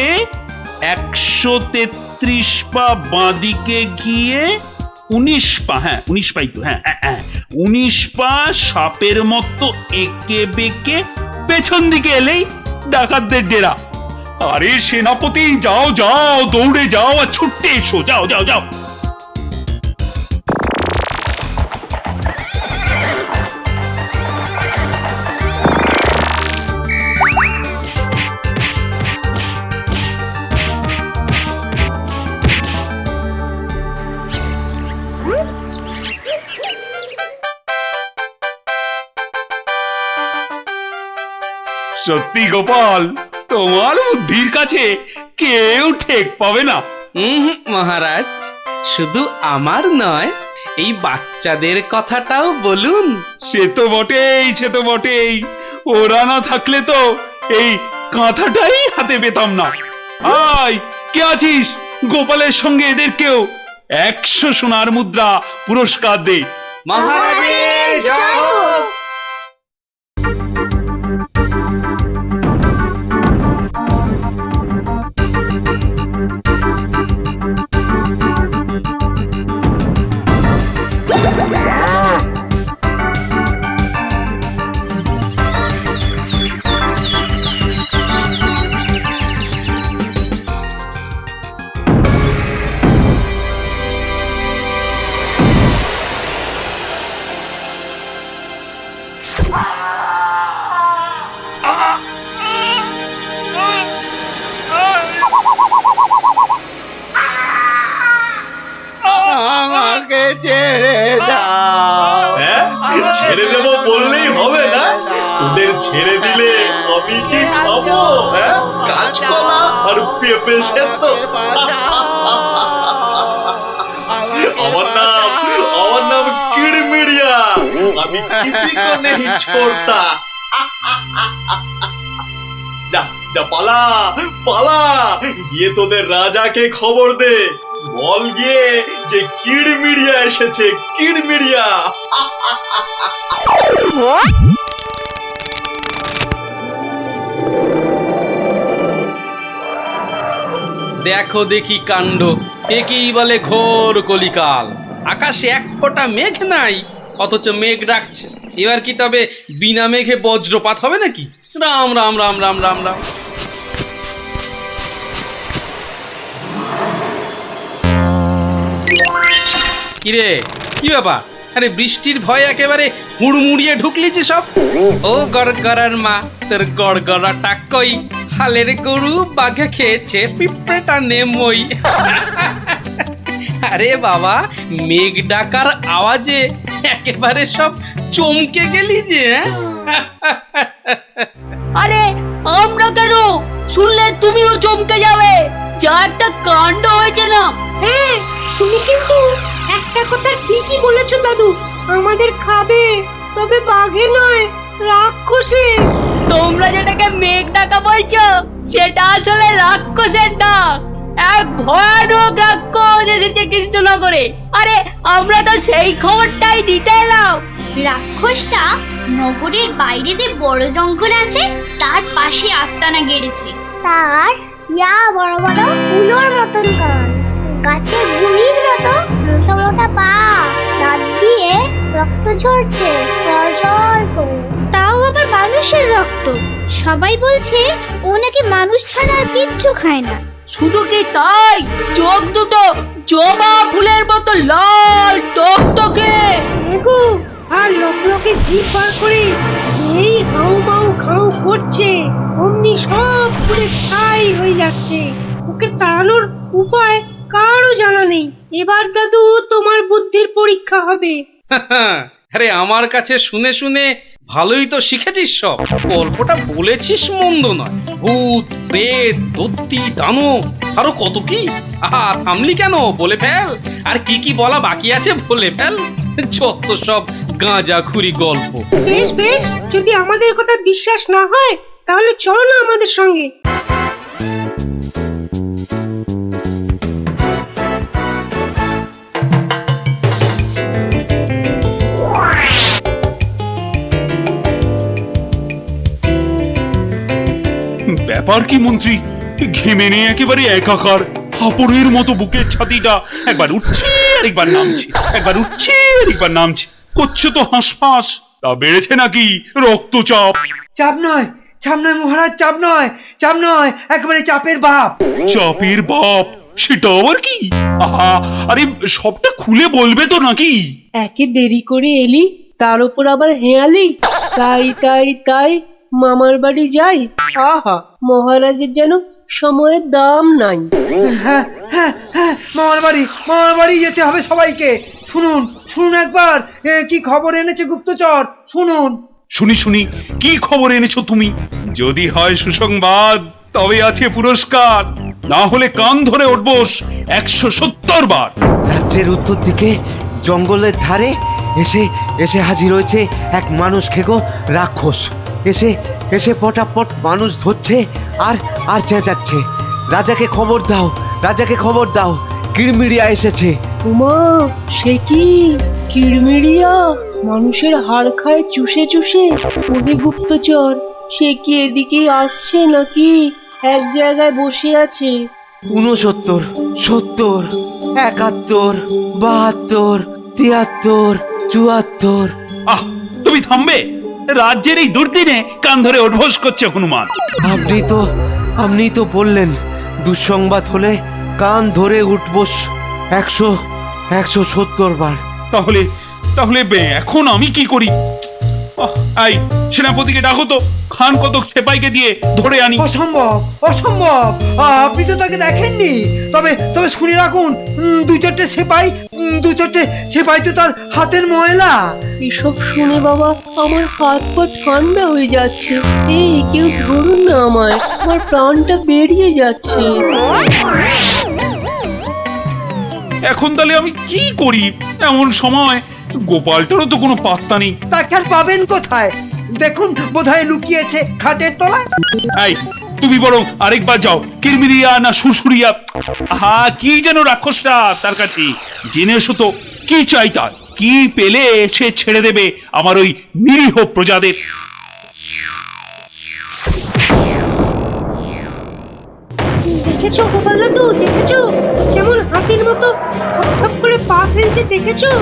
133 পা বাঁদিকে গিয়ে 19 পা, হ্যাঁ 19 পাই তো, হ্যাঁ 19 পা সাপের মতো এঁকে বেঁকে পেছন দিকে এলেই ডাকাতদের ডেরা। আরে সেনাপতি, যাও যাও, দৌড়ে যাও আর ছুটতে এসো, যাও যাও যাও। সত্যি গোপাল, তোমার বুদ্ধির কাছে কেউ ঠেক পাবে না। মহারাজ, শুধু আমার নয়, এই বাচ্চাদের কথাটাও বলুন। সে তো বটেই, সে তো বটেই। ওরা না থাকলে তো এই কাঁথাটাই হাতে পেতাম না। আয়, কে আছিস? গোপালের সঙ্গে এদেরকেও 100 সোনার মুদ্রা পুরস্কার দে। মহারাজের জয় হোক। আমাকে ছেড়ে দাও। ছেড়ে দেবো বললেই হবে না? তোদের ছেড়ে দিলে আমি কি খাবো? কাঁচকলা আর পেঁপে সেদ্ধ? আমার নাম কিড়মিড়িয়া। আমি কিসি কো নেহি ছোড়তা। যা যা, পালা পালা, গিয়ে তোদের রাজাকে খবর দে। বল গিয়ে যে কিড়মিড়িয়া এসেছে, কিড়মিড়িয়া। দেখো দেখি কাণ্ড, একেই বলে ঘোর কলিকাল। আকাশে এক ফোঁটা মেঘ নাই, অথচ মেঘ ডাকছে। এবার কি তবে বিনা মেঘে বজ্রপাত হবে নাকি? রাম রাম রাম রাম রাম রাম। কিরে, কি ব্যাপার? আরে বৃষ্টির ভয়ে একেবারে হুড়মুড়িয়ে ঢুকলি যে সব। ও গড়গড়ার মা, তোর গড়গড়াটা কই? হালের গরু বাঘে খেয়েছে, পিঁপড়েটা নেমই। আরে বাবা, মেঘ ডাকার আওয়াজে একেবারে সব চমকে গেলি যে। আরে আমরা কেন? শুনলে তুমিও চমকে যাবে। যা একটা কাণ্ড হয়েছে না। হ্যাঁ, তুমি কিন্তু একটা কথা ঠিকই বলেছো দাদু, আমাদের খাবে, তবে বাঘে নয়, রাক্ষসে। তোমরা যেটাকে মেঘ ডাকা বলছো, সেটা আসলে রাক্ষসের ডাক। এক ভয়ানক রাক্ষস এসেছে কৃষ্ণনগরে। আরে আমরা তো সেই খবরটাই দিতে এলাম। রাক্ষসটা নগরের বাইরে যে বড় জঙ্গল আছে তার পাশে আস্তানা গেড়েছে। তার বড় বড় উলোর মতন কান, গাছের গুড়ির মতো মোটা মোটা পা, দাঁত দিয়ে রক্ত ঝরছে ঝরঝর করে। তাও আবার মানুষের রক্ত। সবাই বলছে ও নাকি মানুষ ছাড়া আর কিচ্ছু খায় না। শুধু কি তাই, চোখ দুটো জবা ফুলের মতো লাল টকটকে। এগো, আর লোকে জিভ বার করে যেই হাউ মাউ খাউ করছে, অমনি সব পুরে ছাই হয়ে যাচ্ছে। ওকে তাড়ানোর উপায় কারও জানা নেই। এবার দাদু তোমার বুদ্ধির পরীক্ষা হবে। আরে আমার কাছে শুনে শুনে ভালোই তো শিখেছিস সব। গল্পটা বলেছিস মন্দ নয়। ভূত, প্রেত, দত্তি, দানব, আরো কত কি। আহা, থামলি কেন? বলে ফেল। আর কি কি বলা বাকি আছে বলে ফেল। যত সব গাঁজাখুরি গল্প। বেশ বেশ, যদি আমাদের কথা বিশ্বাস না হয় তাহলে চলো না আমাদের সঙ্গে। ব্যাপার কি মন্ত্রী, ঘেমে নিয়ে একেবারে একাকার। হাঁপড়ের মতো বুকের ছাতিটা একবার উঠছে আর একবার নামছে, একবার উঠছে আর একবার নামছে। করছে তো হাঁসফাঁস। তা বেড়েছে নাকি রক্তচাপ? চাপ নয়, চাপ নয় মহারাজ, চাপ নয়, চাপ নয়, একেবারে চাপের বাপ। চাপের বাপ? সেটা আবার কি? আহা, আরে সবটা খুলে বলবে তো নাকি? একে দেরি করে এলি, তার উপর আবার হেয়ালি। তাই তাই তাই মামার বাড়ি যাই। আহা, মহারাজের যেন সময়ের দাম নাই। হ্যাঁ হ্যাঁ হ্যাঁ, মামার বাড়ি যেতে হবে সবাইকে। শুনুন শুনুন একবার, কি খবর এনেছে গুপ্তচর, শুনুন। শুনি শুনি, কি খবর এনেছো তুমি? যদি হয় সুসংবাদ তবে আছে পুরস্কার, না হলে কান ধরে উঠবোস 170 বার। রাজ্যের উত্তর দিকে জঙ্গলের ধারে এসে এসে হাজির হয়েছে এক মানুষ খেকো রাক্ষস। এসে এসে পটাপট মানুষ ধরছে আর আর চেঁচাচ্ছে, রাজাকে খবর দাও, রাজাকে খবর দাও, কিড়মিড়িয়া এসেছে। উমা, সে কি কিড়মিড়িয়া মানুষের হাড় খায় চুষে চুষে? ওহে গুপ্তচর, সে কি এদিকে আসছে নাকি এক জায়গায় বসে আছে? 69, 70, 71, 72, 73, 74। আহ, তুমি থামবে? রাজ্যের এই দুর্দিনে কান ধরে উঠবোস করছে হনুমান। আপনি তো বললেন দুঃসংবাদ হলে কান ধরে উঠবোস 170 বার। তাহলে তাহলে এখন আমি কি করি? এই সেনাপতিকে ডাকো তো, খান কতক সেপাইকে দিয়ে ধরে আনি। অসম্ভব, অসম্ভব, আপনি তো তাকে দেখেননি। তবে তবে শুনে রাখুন, দু চারটে সেপাই তো তার হাতের ময়লা। এসব শুনে বাবা আমার হাত পা ঠান্ডা হয়ে যাচ্ছে। এই কেউ ধরুন না আমায়, আমার প্রাণটা বেরিয়ে যাচ্ছে। এখন তাহলে আমি কি করি? এমন সময় গোপালটারও তো কোনো পাত্তা নেই। তাকে আর পাবেন কোথায়? দেখুন, বোধহয় লুকিয়েছে খাটের তলায়। এই তুমি বরং আরেকবার যাও, কিরমিরিয়া না সুরসুরিয়া, আহা কি যেন রাক্ষসটা তার কাছে, জেনে এসো তো কি চাই তার, কি পেলে সে ছেড়ে দেবে আমার ওই নিরীহ প্রজাদের। দেখেছো গোপাল দাদু, দেখেছো কেমন হাতির মতো থপ করে পা ফেলছে? দেখেছো?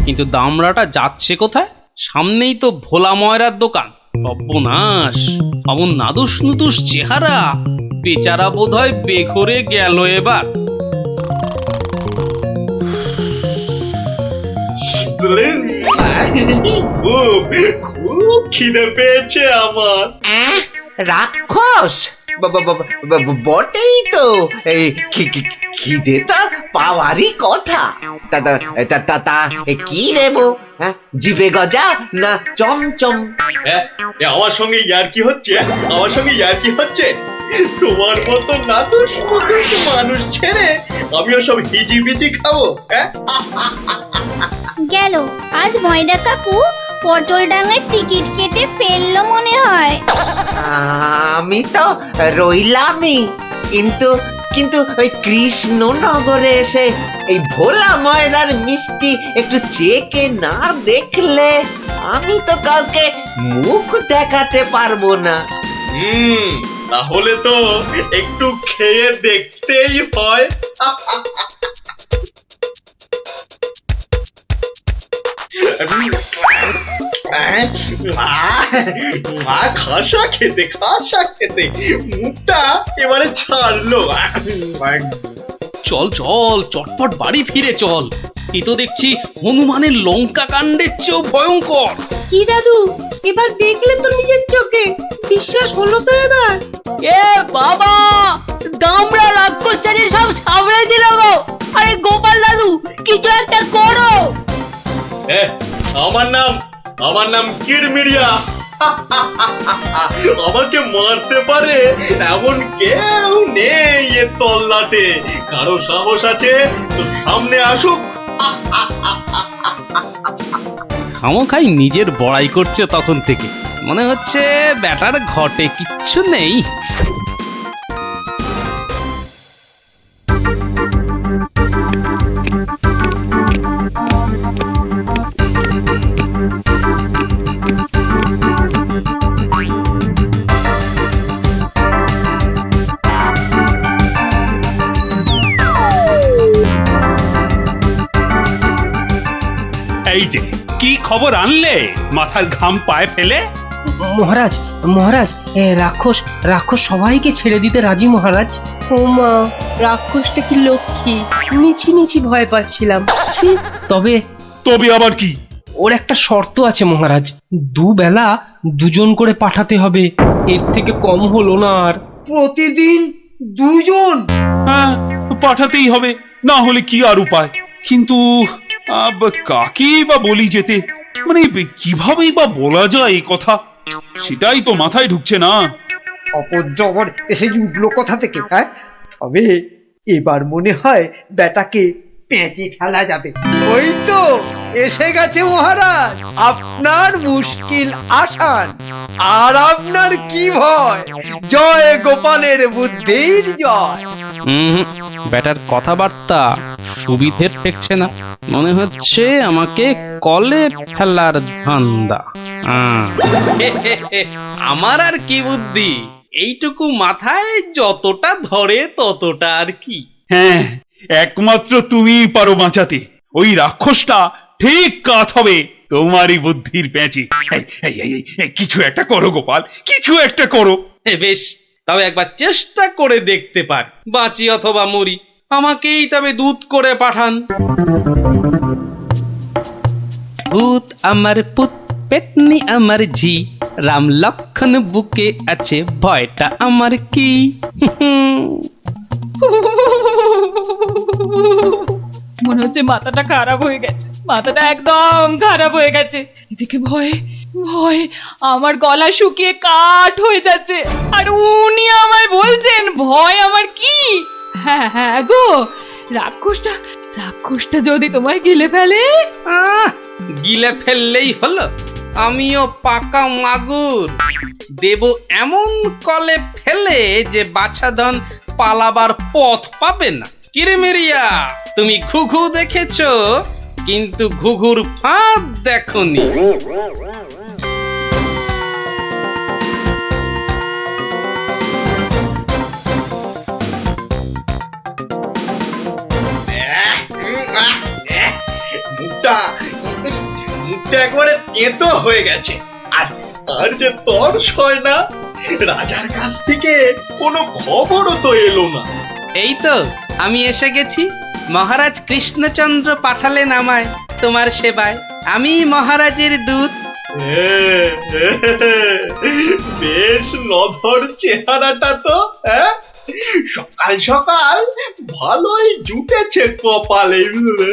কিন্তু দামড়াটা যাচ্ছে কোথায়? সামনেই তো ভোলা ময়রার দোকান। সর্বনাশ, অমন নাদুস নুদুস চেহারা, বেচারা বোধহয় বেঘরে গেল এবার। খুব খিদে পেয়েছে আমার। রাক্ষস? বটেই তো। এই খিদে তা পাওয়ারই কথা। তা তা তা তা তা কি দেবো? হ্যাঁ, জিভে গজা না চমচম? আমার সঙ্গে ইয়ার্কি হচ্ছে? আমার সঙ্গে ইয়ার্কি হচ্ছে? তোমার মতো নাতুস মুতুস মানুষ ছেড়ে আমিও সব হিজিবিজি খাবো? হ্যাঁ, গেল আজ ময়দা কাকু পটল ডাঙার টিকিট কেটে ফেললো মনে হয়। আমি তো রইলামই, কিন্তু কিন্তু ওই কৃষ্ণনগরে এসে এই ভোলা ময়দার মিষ্টি একটু চেকে না দেখলে আমি তো কাউকে মুখ দেখাতে পারবো না। তাহলে তো একটু খেয়ে দেখতেই হয়। খাসা খেতে মুখটা এবারে ছাড়লো। চল চল চটপট বাড়ি ফিরে চল। এ তো দেখছি হনুমানের লঙ্কা কাণ্ডের চেয়েও ভয়ঙ্কর। কি দাদু, এবার দেখলে তো নিজের চোখে, বিশ্বাস হলো তো এবার? এ বাবা, দামড়া রাক্ষসটাকে সব সামনে দিল গো। আরে গোপাল দাদু, কিছু একটা করো। আমার নাম কিরমিরিয়া। আমাকে মারতে পারে এমন কেউ নেই এ তল্লাটে। কারো সাহস আছে তো সামনে আসুক। খামোখাই নিজের বড়াই করছে তখন থেকে। মনে হচ্ছে ব্যাটার ঘটে কিচ্ছু নেই। এই যে কি খবর আনলে মাথার ঘাম পায়ে ফেলে? মহারাজ মহারাজ, রাক্ষস রাক্ষস সবাইকে ছেড়ে দিতে রাজি মহারাজ। ও মা, রাক্ষসটা কি লক্ষ্মী, মিছি মিছি ভয় পাচ্ছিলাম। ছি, তবে তবে আবার কি? ওর একটা শর্ত আছে মহারাজ, দুবেলা দুজন করে পাঠাতে হবে, এর থেকে কম হলো না আর। প্রতিদিন দুজন? হ্যাঁ, পাঠাতেই হবে, না হলে কি আর উপায়। কিন্তু কাকেই বা বলি যেতে, মানে কিভাবেই বা বলা যায় এই কথা, সেটাই তো মাথায় ঢুকছে না। অপদ্রবর এসে উঠলো কথা থেকে। হ্যাঁ, তবে এবার মনে হয় বেটাকে পেঁচে ফেলা যাবে। ওই তো এসে গেছে মহারাজ, আপনার মুশকিল আসান। আর আপনার কি ভয়? জয় গোপালের বুদ্ধির জয়। ব্যাটার কথাবার্তা সুবিধের ঠেকছে না। মনে হচ্ছে আমাকে কলে ফেলার ধান্দা। আমার আর কি বুদ্ধি, এইটুকু মাথায় যতটা ধরে ততটা আর কি। হ্যাঁ, একমাত্র তুমিই পারো বাঁচাতে। ওই রাক্ষসটা ঠিক কাত হবে তোমারই বুদ্ধির প্যাঁচে। কিছু একটা করো গোপাল, কিছু একটা করো। বেশ, তবে একবার চেষ্টা করে দেখতে পার, বাঁচি অথবা মরি। আমাকেই তবে দূত করে পাঠান। ভূত আমার পুত, পেতনি আমার ঝি, রাম লক্ষণ বুকে আছে, ভয়টা আমার কি। মনে হচ্ছে মাথাটা খারাপ হয়ে গেছে, মাথাটা একদম খারাপ হয়ে গেছে। এদিকে ভয়ে ভয়ে আমার গলা শুকিয়ে কাঠ হয়ে যাচ্ছে, আর উনি আমায় বলছেন ভয় আমার কি। হ্যাঁ হ্যাঁ গো, রাক্ষসটা যদি তোমায় গিলে ফেলে? গিলে ফেললেই হলো, আমিও পাকা মাগুর, দেব এমন কলে ফেলে যে বাছাধন পালাবার পথ পাবে না। কিরমিরিয়া, তুমি ঘুঘু দেখেছো, কিন্তু ঘুঘুর ফাঁদ দেখোনি। মুখটা একবারে তেতো হয়ে গেছে। আর যে তর্স হয় না, রাজার কাছ থেকে কোনো খবরও তো এলো না। এই তো আমি এসে গেছি। মহারাজ কৃষ্ণচন্দ্র পাঠালেন আমায় তোমার সেবায়। আমি মহারাজের দূত। বেশ নধর চেহারাটা তো। হ্যাঁ, সকাল সকাল ভালোই জুটেছে কপালে, বুঝলে?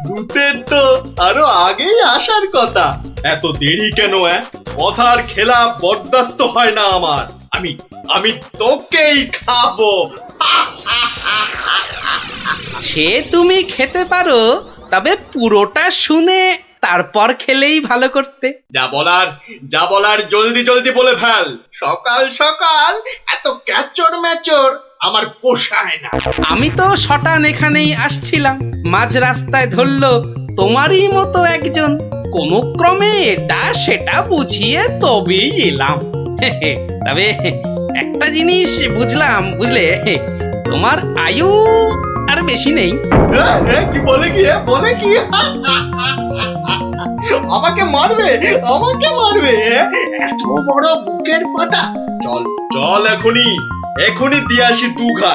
ভূতের তো আরো আগেই আসার কথা, এত দেরি কেন? কথার খেলাপ বরদাস্ত হয় না আমার। আমি আমি তোকেই খাবো। সে তুমি খেতে পারো, তবে পুরোটা শুনে তারপর খেলেই ভালো করতে। যা বলার জলদি জলদি বলে ফেল। সকাল সকাল এত ক্যাচর ম্যাচর আমার পোষায় না। আমি তো শটান এখানেই আসছিলাম, মাঝ রাস্তায় ধরলো তোমারই মতো একজন, কোনো ক্রমে এটা সেটা বুঝিয়ে তবেই এলাম। তবে একটা জিনিস বুঝলাম, বুঝলে, তোমার আয়ু আর বেশি নেই। কি বলে কি আমাকে মারবে এত বড় বুকের পাটা? চল এখনই দিয়ে আসি দুঘা।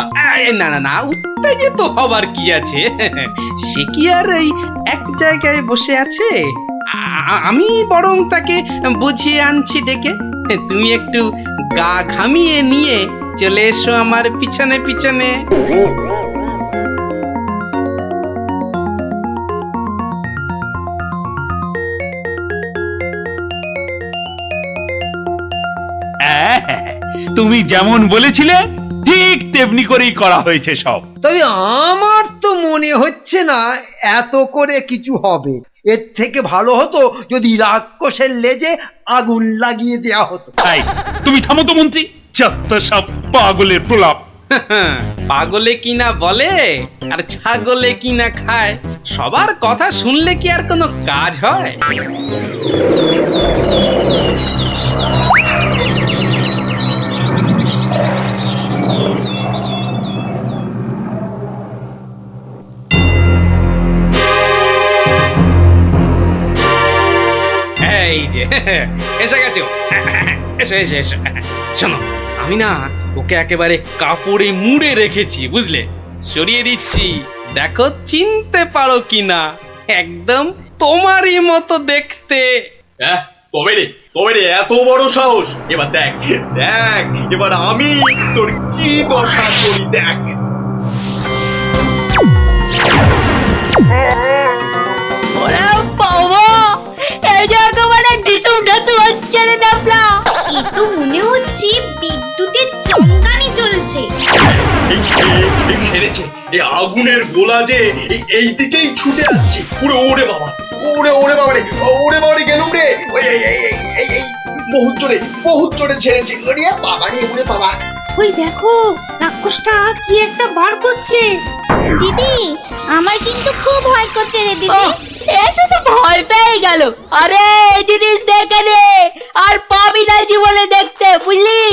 না না না, উত্তেজিত হবার কি আছে? সে কি আর এই এক জায়গায় বসে আছে? আমি বরং তাকে বুঝিয়ে আনছি ডেকে। তুমি একটু গা ঘামিয়ে নিয়ে চলে এসো আমার পিছনে পিছনে। তুমি যেমন বলেছিলে ঠিক তেমনি করেই করা হয়েছে সব। তবে আমার তো মনে হচ্ছে না এত করে কিছু হবে। এর থেকে ভালো হতো যদি রাক্ষসের লেজে আগুন লাগিয়ে দেয়া হতো। তাই তুমি থামো তো মন্ত্রী, যত সব পাগলের প্রলাপ। পাগলে কিনা বলে আর ছাগলে কিনা খায়, সবার কথা শুনলে কি আর কোনো কাজ হয়? এই যে এসে গেছো, এসো। শোনো, আমি না ওকে একেবারে কাপড়ে মুড়ে রেখেছি, বুঝলে? সরিয়ে দিচ্ছি, দেখো চিনতে পারো কিনা। একদম তোমারই মতো দেখতে। তবে রে এত বড় সাহস! এবার দেখ এবার আমি তোর কি দশা করি, দেখ। ওরে বাবা, এই যে একেবারে ঢিসুম ঢাসু হচ্ছে রে ডাবলা। এ তো মনে হচ্ছে বিদ্যুতের চমকানি চলছে। খেলেছে এই আগুনের গোলা যে এই দিকেই ছুটে আসছে। ওরে বাবা রে গেলুম রে। এই বহুত জোরে ছেড়েছে। ওরে বাবা। ওই দেখো, রাক্ষসটা কি একটা বার করছে। দিদি, আমার কিন্তু খুব ভয় করছে রে দিদি। এসে তো ভয় পেয়ে গেল। আরে এই জিনিস দেখে রে, আর পাবি না জীবনে দেখতে, বুঝলি?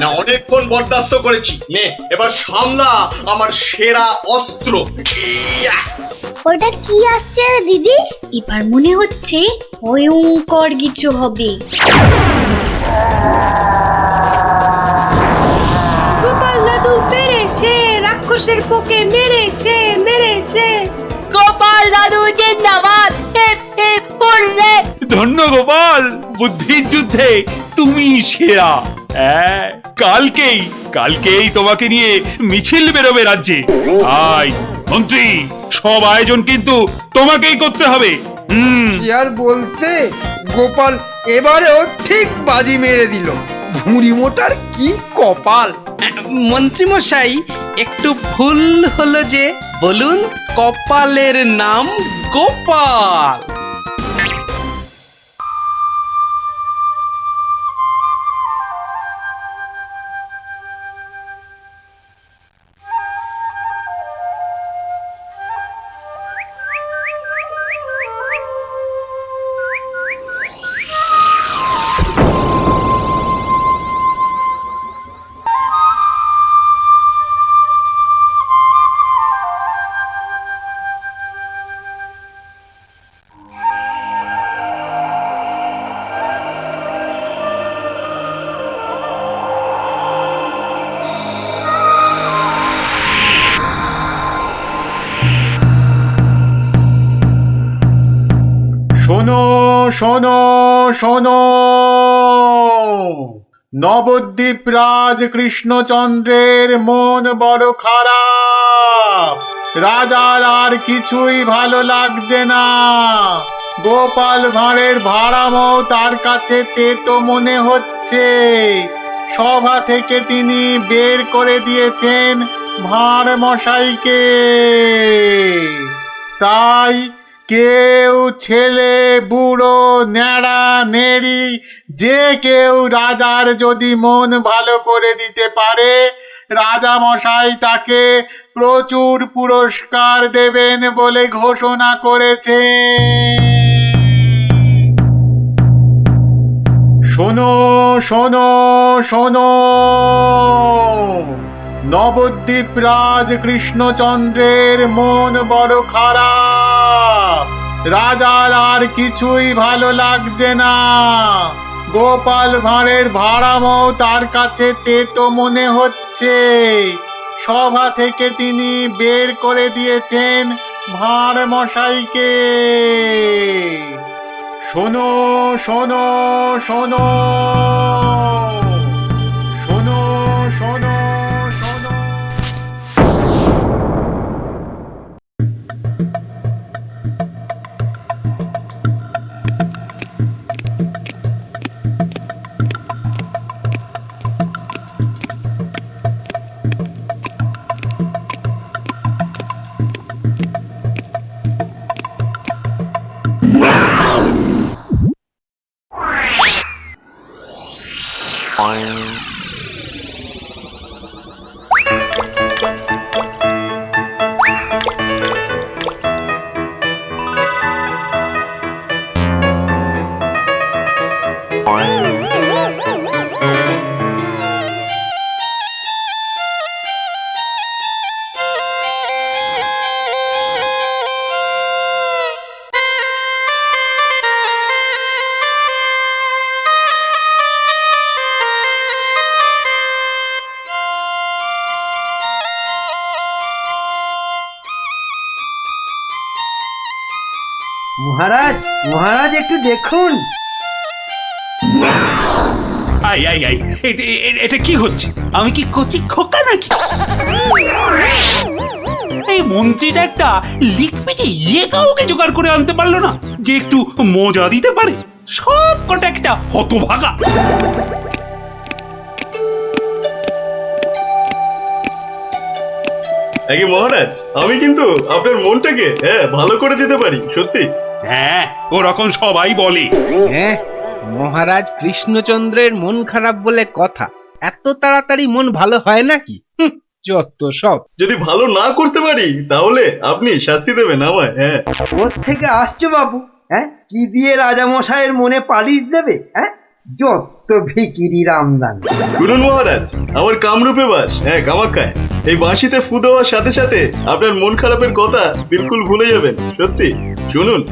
না অনেকক্ষণ বরদাস্ত করেছি, নে এবার সামলা আমার সেরা অস্ত্র। ওটা কি আসছে রে দিদি? এবার মনে হচ্ছে ভয়ঙ্কর কিছু হবে। গোপাল দাদু পেরেছে, রাক্ষসের পোকে মেরেছে। গোপাল দাদু জিন্দাবাদ। ধন্য গোপাল, বুদ্ধির যুদ্ধে তুমি সেরা। কালকেই তোমাকে নিয়ে মিছিল বেরোবে রাজ্যে। মন্ত্রী, সব আয়োজন কিন্তু তোমাকেই করতে হবে। কি আর বলতে, গোপাল এবারেও ঠিক বাজি মেরে দিল। ভুঁড়ি মোটার কি কপাল! মন্ত্রী মশাই, একটু ভুল হলো যে, বলুন কপালের নাম গোপাল। শোনো, নবদ্বীপ রাজ কৃষ্ণচন্দ্রের মন বড় খারাপ। রাজার আর কিছুই ভালো লাগছে না। গোপাল ভাঁড়ের ভাড়ামও তার কাছে তেতো মনে হচ্ছে। সভা থেকে তিনি বের করে দিয়েছেন ভাঁড় মশাইকে। তাই কেউ, ছেলে বুড়ো ন্যাড়া নেড়ি, যে কেউ রাজার যদি মন ভালো করে দিতে পারে, রাজা মশাই তাকে প্রচুর পুরস্কার দেবেন বলে ঘোষণা করেছে। শোনো শোনো শোনো, নবদ্বীপ রাজ কৃষ্ণচন্দ্রের মন বড় খারাপ। রাজার আর কিছুই ভালো লাগছে না। গোপাল ভাঁড়ের ভাড়ামও তার কাছে তেতো মনে হচ্ছে। সভা থেকে তিনি বের করে দিয়েছেন ভাঁড় মশাইকে। শোনো শোনো শোনো, শোনো শোনো শোনো। মহারাজ, মহারাজ একটু দেখুন। আই আই আই, এটা কি হচ্ছে? আমি কি কচি খোকা নাকি? এই মন্ত্রীটা একটা লিখবিকে কাউকে জোগাড় করে আনতে পারলো না যে একটু মজা দিতে পারে। সব কটা একটা হতভাগা। আগে মহারাজ, আমি কিন্তু আপনার মনটাকে ভালো করে দিতে পারি, সত্যি। হ্যাঁ, ওরকম সবাই বলে। হ্যাঁ, মহারাজ কৃষ্ণচন্দ্রের মন খারাপ বলে কথা। এত তাড়াতাড়ি মন ভালো হয় নাকি? যত সব। যদি ভালো না করতে পারি তাহলে আপনি শাস্তি দেবেন আমায়। হ্যাঁ, কোত্থেকে আসছো বাবু? হ্যাঁ, কি দিয়ে রাজা মশাইয়ের মনে পালিশ দেবে? হ্যাঁ, যত ভিকিরি রামদান। শুনুন মহারাজ, আমার কামরূপে বাস, কামাখ্যায়। এই বাঁশিতে ফু দেওয়ার সাথে সাথে আপনার মন খারাপের কথা বিলকুল ভুলে যাবেন। সত্যি, শুনুন।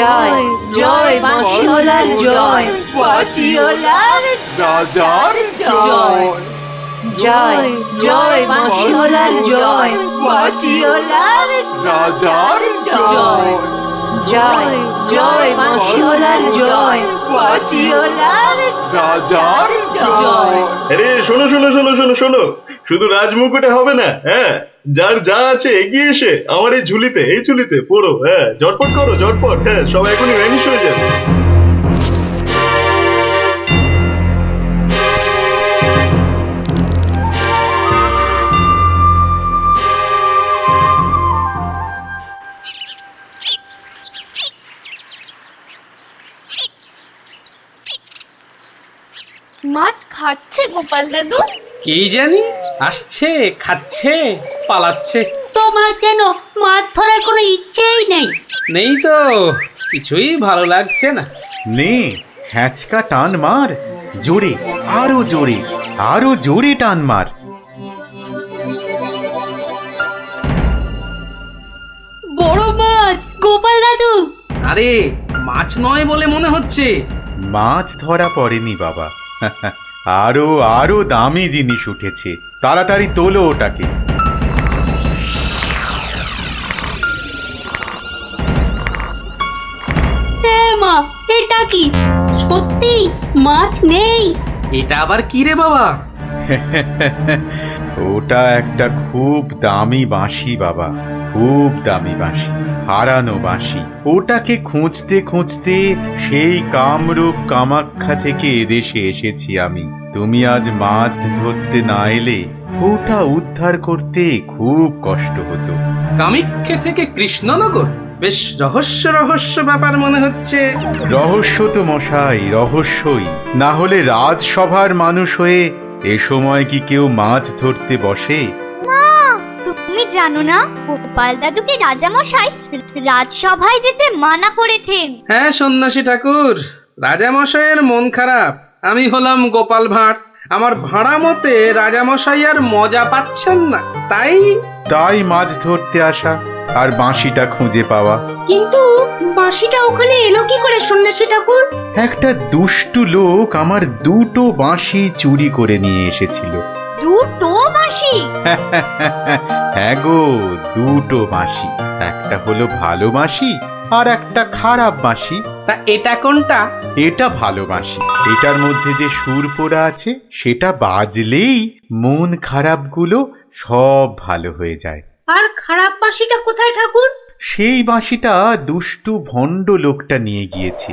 জয় জয় বাঁশিওয়ালার জয়, বাঁশিওয়ালার রাজার জয়। জয় জয় বাঁশিওয়ালার জয়, বাঁশিওয়ালার রাজার জয়। জয় জয় বাঁশিওয়ালার জয়, বাঁশিওয়ালার রাজার জয়। আরে শোনো শোনো শোনো শোনো শোনো, শুধু রাজমুকুটে হবে না। যার যা আছে এগিয়ে এসে আমার এই ঝুলিতে পড়ো। ঝটপট করো, ঝটপট। সব এখনই ভ্যানিশ হয়ে যাবে। মাছ খাচ্ছে গোপাল দাদু? এই জানি আসছে, খাচ্ছে, পালাচ্ছে। তোমার যেন মাছ ধরার কোনো ইচ্ছেই নেই। নেই তো, কিছুই ভালো লাগছে না। নে হ্যাঁচকা টান মার, জোরে, আরো জোরে, আরো জোরে টান মার। বড় মাছ, গোপাল দাদু। আরে মাছ নয় বলে মনে হচ্ছে। মাছ ধরা পড়েনি বাবা, আরো আরো দামি জিনিস উঠেছে। তাড়াতাড়ি তোলো ওটাকে। হ্যাঁ মা, এটা কি সত্যি মাছ নেই? এটা আবার কি রে বাবা? ওটা একটা খুব দামি বাঁশি বাবা, খুব দামি বাঁশি, হারানো বাঁশি। ওটাকে খুঁজতে খুঁজতে সেই কামরূপ কামাখ্যা থেকে এদেশে এসেছি আমি। তুমি আজ মাছ ধরতে না এলে ওটা উদ্ধার করতে খুব কষ্ট হতো। কামাখ্যা থেকে কৃষ্ণনগর? বেশ রহস্য রহস্য ব্যাপার মনে হচ্ছে। রহস্য তো মশাই, রহস্যই। না হলে রাজসভার মানুষ হয়ে এ সময় কি কেউ মাছ ধরতে বসে? মা, তুমি জানো না গোপাল দাদুকে রাজামশাই রাজসভায় যেতে মানা করেছেন। হ্যাঁ সন্ন্যাসী ঠাকুর, রাজামশাইয়ের মন খারাপ। আমি হলাম গোপাল ভাঁড়। আমার ভাড়া মতে রাজামশাই আর মজা পাচ্ছেন না, তাই মাছ ধরতে আসা আর বাঁশিটা খুঁজে পাওয়া। কিন্তু বাঁশিটা ওখানে এলো কি করে সন্ন্যাসী ঠাকুর? একটা দুষ্টু লোক আমার দুটো বাঁশি চুরি করে নিয়ে এসেছিল। দুটো বাঁশি? হ্যাঁ গো, দুটো বাঁশি। একটা হলো ভালো বাঁশি আর একটা খারাপ বাঁশি। তা এটা কোনটা? এটা ভালো বাঁশি। এটার মধ্যে যে সুর পোড়া আছে সেটা বাজলেই মন খারাপগুলো সব ভালো হয়ে যায়। আর খারাপ বাঁশিটা কোথায় ঠাকুর? সেই বাঁশিটা দুষ্টু ভণ্ড লোকটা নিয়ে গিয়েছে।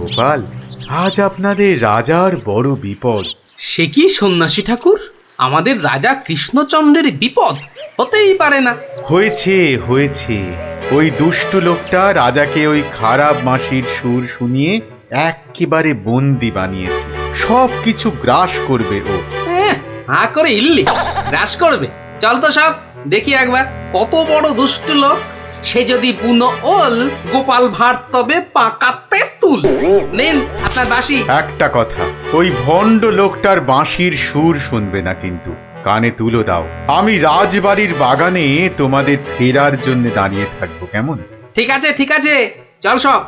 গোপাল, আজ আপনাদের রাজার বড় বিপদ। সে কি সন্ন্যাসী ঠাকুর, আমাদের রাজা কৃষ্ণচন্দ্রের বিপদ? হতেই পারে না। হয়েছে হয়েছে, ওই দুষ্টু লোকটা রাজাকে ওই খারাপ বাঁশির সুর শুনিয়ে একেবারে বন্দি বানিয়েছে। সব কিছু গ্রাস করবে ও। হা করে ইল্লি গ্রাস করবে? চল তো সব দেখি একবার, কত বড় দুষ্ট লোক। সে যদি বুনো ওল, গোপাল ভাঁড় তবে পাকাতে তুল। নিন আপনার বাঁশি। একটা কথা, ওই ভণ্ড লোকটার বাঁশির সুর শুনবে না কিন্তু। কানে তুলো দাও। আমি রাজবাড়ির বাগানে তোমাদের ফেরার জন্য দাঁড়িয়ে থাকবো, কেমন? ঠিক আছে ঠিক আছে, চল সব।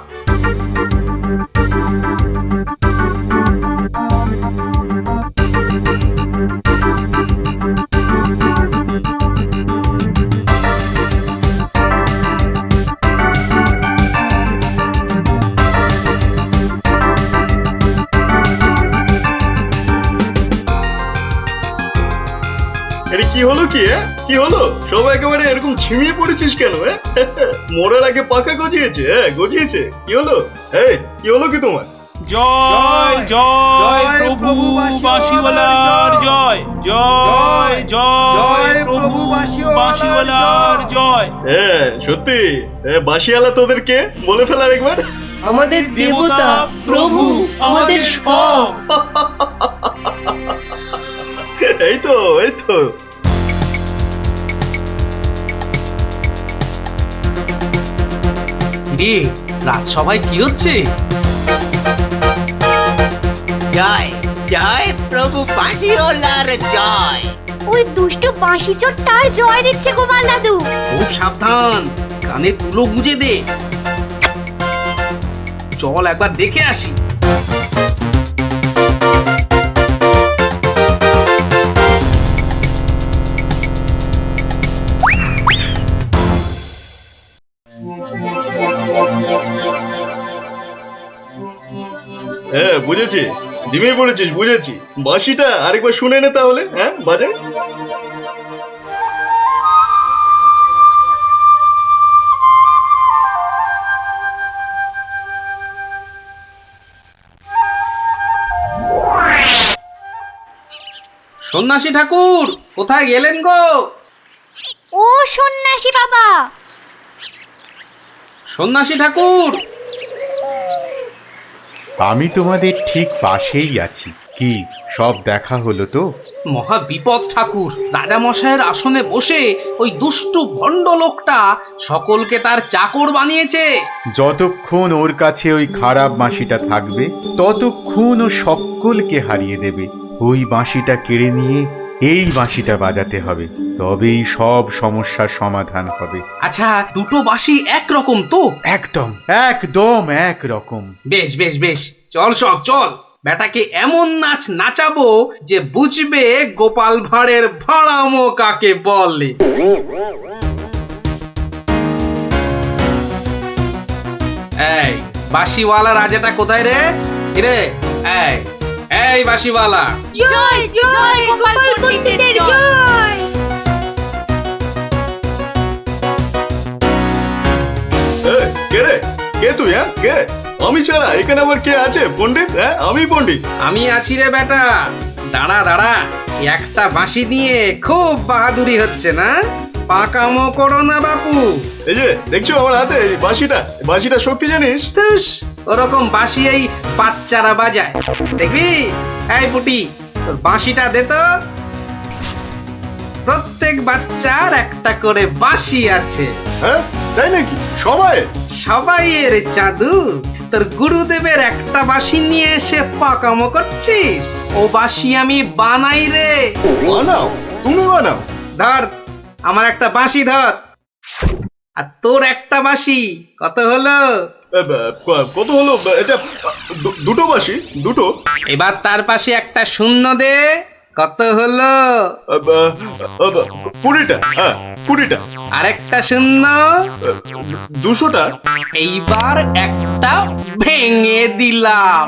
আরে কি হলো কি? কি হলো? সব একেবারে এরকম ছিমিয়ে পড়েছিস কেন? মরার আগে পাকা গজিয়েছে? গজিয়েছে? কি হলো? কি হলো কি তোমার? জয় জয় প্রভু বাঁশিওয়ালার জয়, জয় জয় প্রভু বাঁশিওয়ালার জয়। সত্যি বাঁশিওয়ালা তোদেরকে বলে ফেলার একবার? আমাদের দেবতা প্রভু, আমাদের সব। এই তো এই তো। রাজসভায় কি হচ্ছে? জয় জয় প্রভু বাঁশিওয়ালার জয়। ওই দুষ্ট বাঁশি চোর তার জয় দিচ্ছে গোপাল দাদু। খুব সাবধান, কানে তুলো গুঁজে দে। চল একবার দেখে আসি। হ্যাঁ বুঝেছি, জিমে পড়েছিস, বুঝেছি। বাঁশিটা আরেকবার শুনে নে তাহলে, হ্যাঁ বাজে। সন্ন্যাসী ঠাকুর কোথায় গেলেন গো? ও সন্ন্যাসী বাবা, সন্ন্যাসী ঠাকুর, আমি তোমাদের ঠিক পাশেই আছি। কি সব দেখা হলো তো? মহা বিপদ ঠাকুর। রাজা মশাইয়ের আসনে বসে ওই দুষ্টু ভণ্ড লোকটা সকলকে তার চাকর বানিয়েছে। যতক্ষণ ওর কাছে ওই খারাপ বাঁশিটা থাকবে ততক্ষণ ও সকলকে হারিয়ে দেবে। ওই বাঁশিটা কেড়ে নিয়ে এই বাঁশিটা বাজাতে হবে, তবেই সব সমস্যার সমাধান হবে। আচ্ছা, দুটো বাঁশি একরকম তো? একদম একদম একরকম। বেশ বেশ বেশ, চল সব চল। বেটাকে এমন নাচ নাচাবো যে বুঝবে গোপাল ভাঁড়ের ভাড়ামো কাকে বলে। এই বাঁশিওয়ালা রাজাটা কোথায় রে? রে এই এই বাঁশিওয়ালা, জয় জয় গোপাল পণ্ডিতের জয়। কে রে? কে তুই? হ্যাঁ কে? আমি ছাড়া এখানে আবার কে আছে? পণ্ডিত? হ্যাঁ আমি পণ্ডিত। আমি আছি রে বেটা। দাঁড়া দাঁড়া, একটা বাঁশি নিয়ে খুব বাহাদুরি হচ্ছে না? পাকামো করো না বাপু। এই যে দেখছো আমার হাতে এই বাঁশিটা শক্তি জানিস? ওরকম বাঁশি এই বাচ্চারা বাজায়, দেখবি? এই পুটি, তোর বাঁশিটা দে তো। প্রত্যেক বাচ্চার একটা করে বাঁশি আছে। হ্যাঁ তাই নাকি? সবাইয়ের চাঁদু। তোর গুরুদেবের একটা বাঁশি নিয়ে এসে পাকামো করছিস? ও বাঁশি আমি বানাই রে। বানাও? তুমি বানাও? ধর আমার একটা বাঁশি ধর, আর তোর একটা বাঁশি। কত হলো? কত হলো? এটা দুটো বাঁশি, দুটো। এবার তার পাশে একটা শূন্য দে। কত হলো? 20টা। হ্যাঁ 20টা। আরেকটা শূন্য। 200টা। এইবার একটা ভেঙে দিলাম।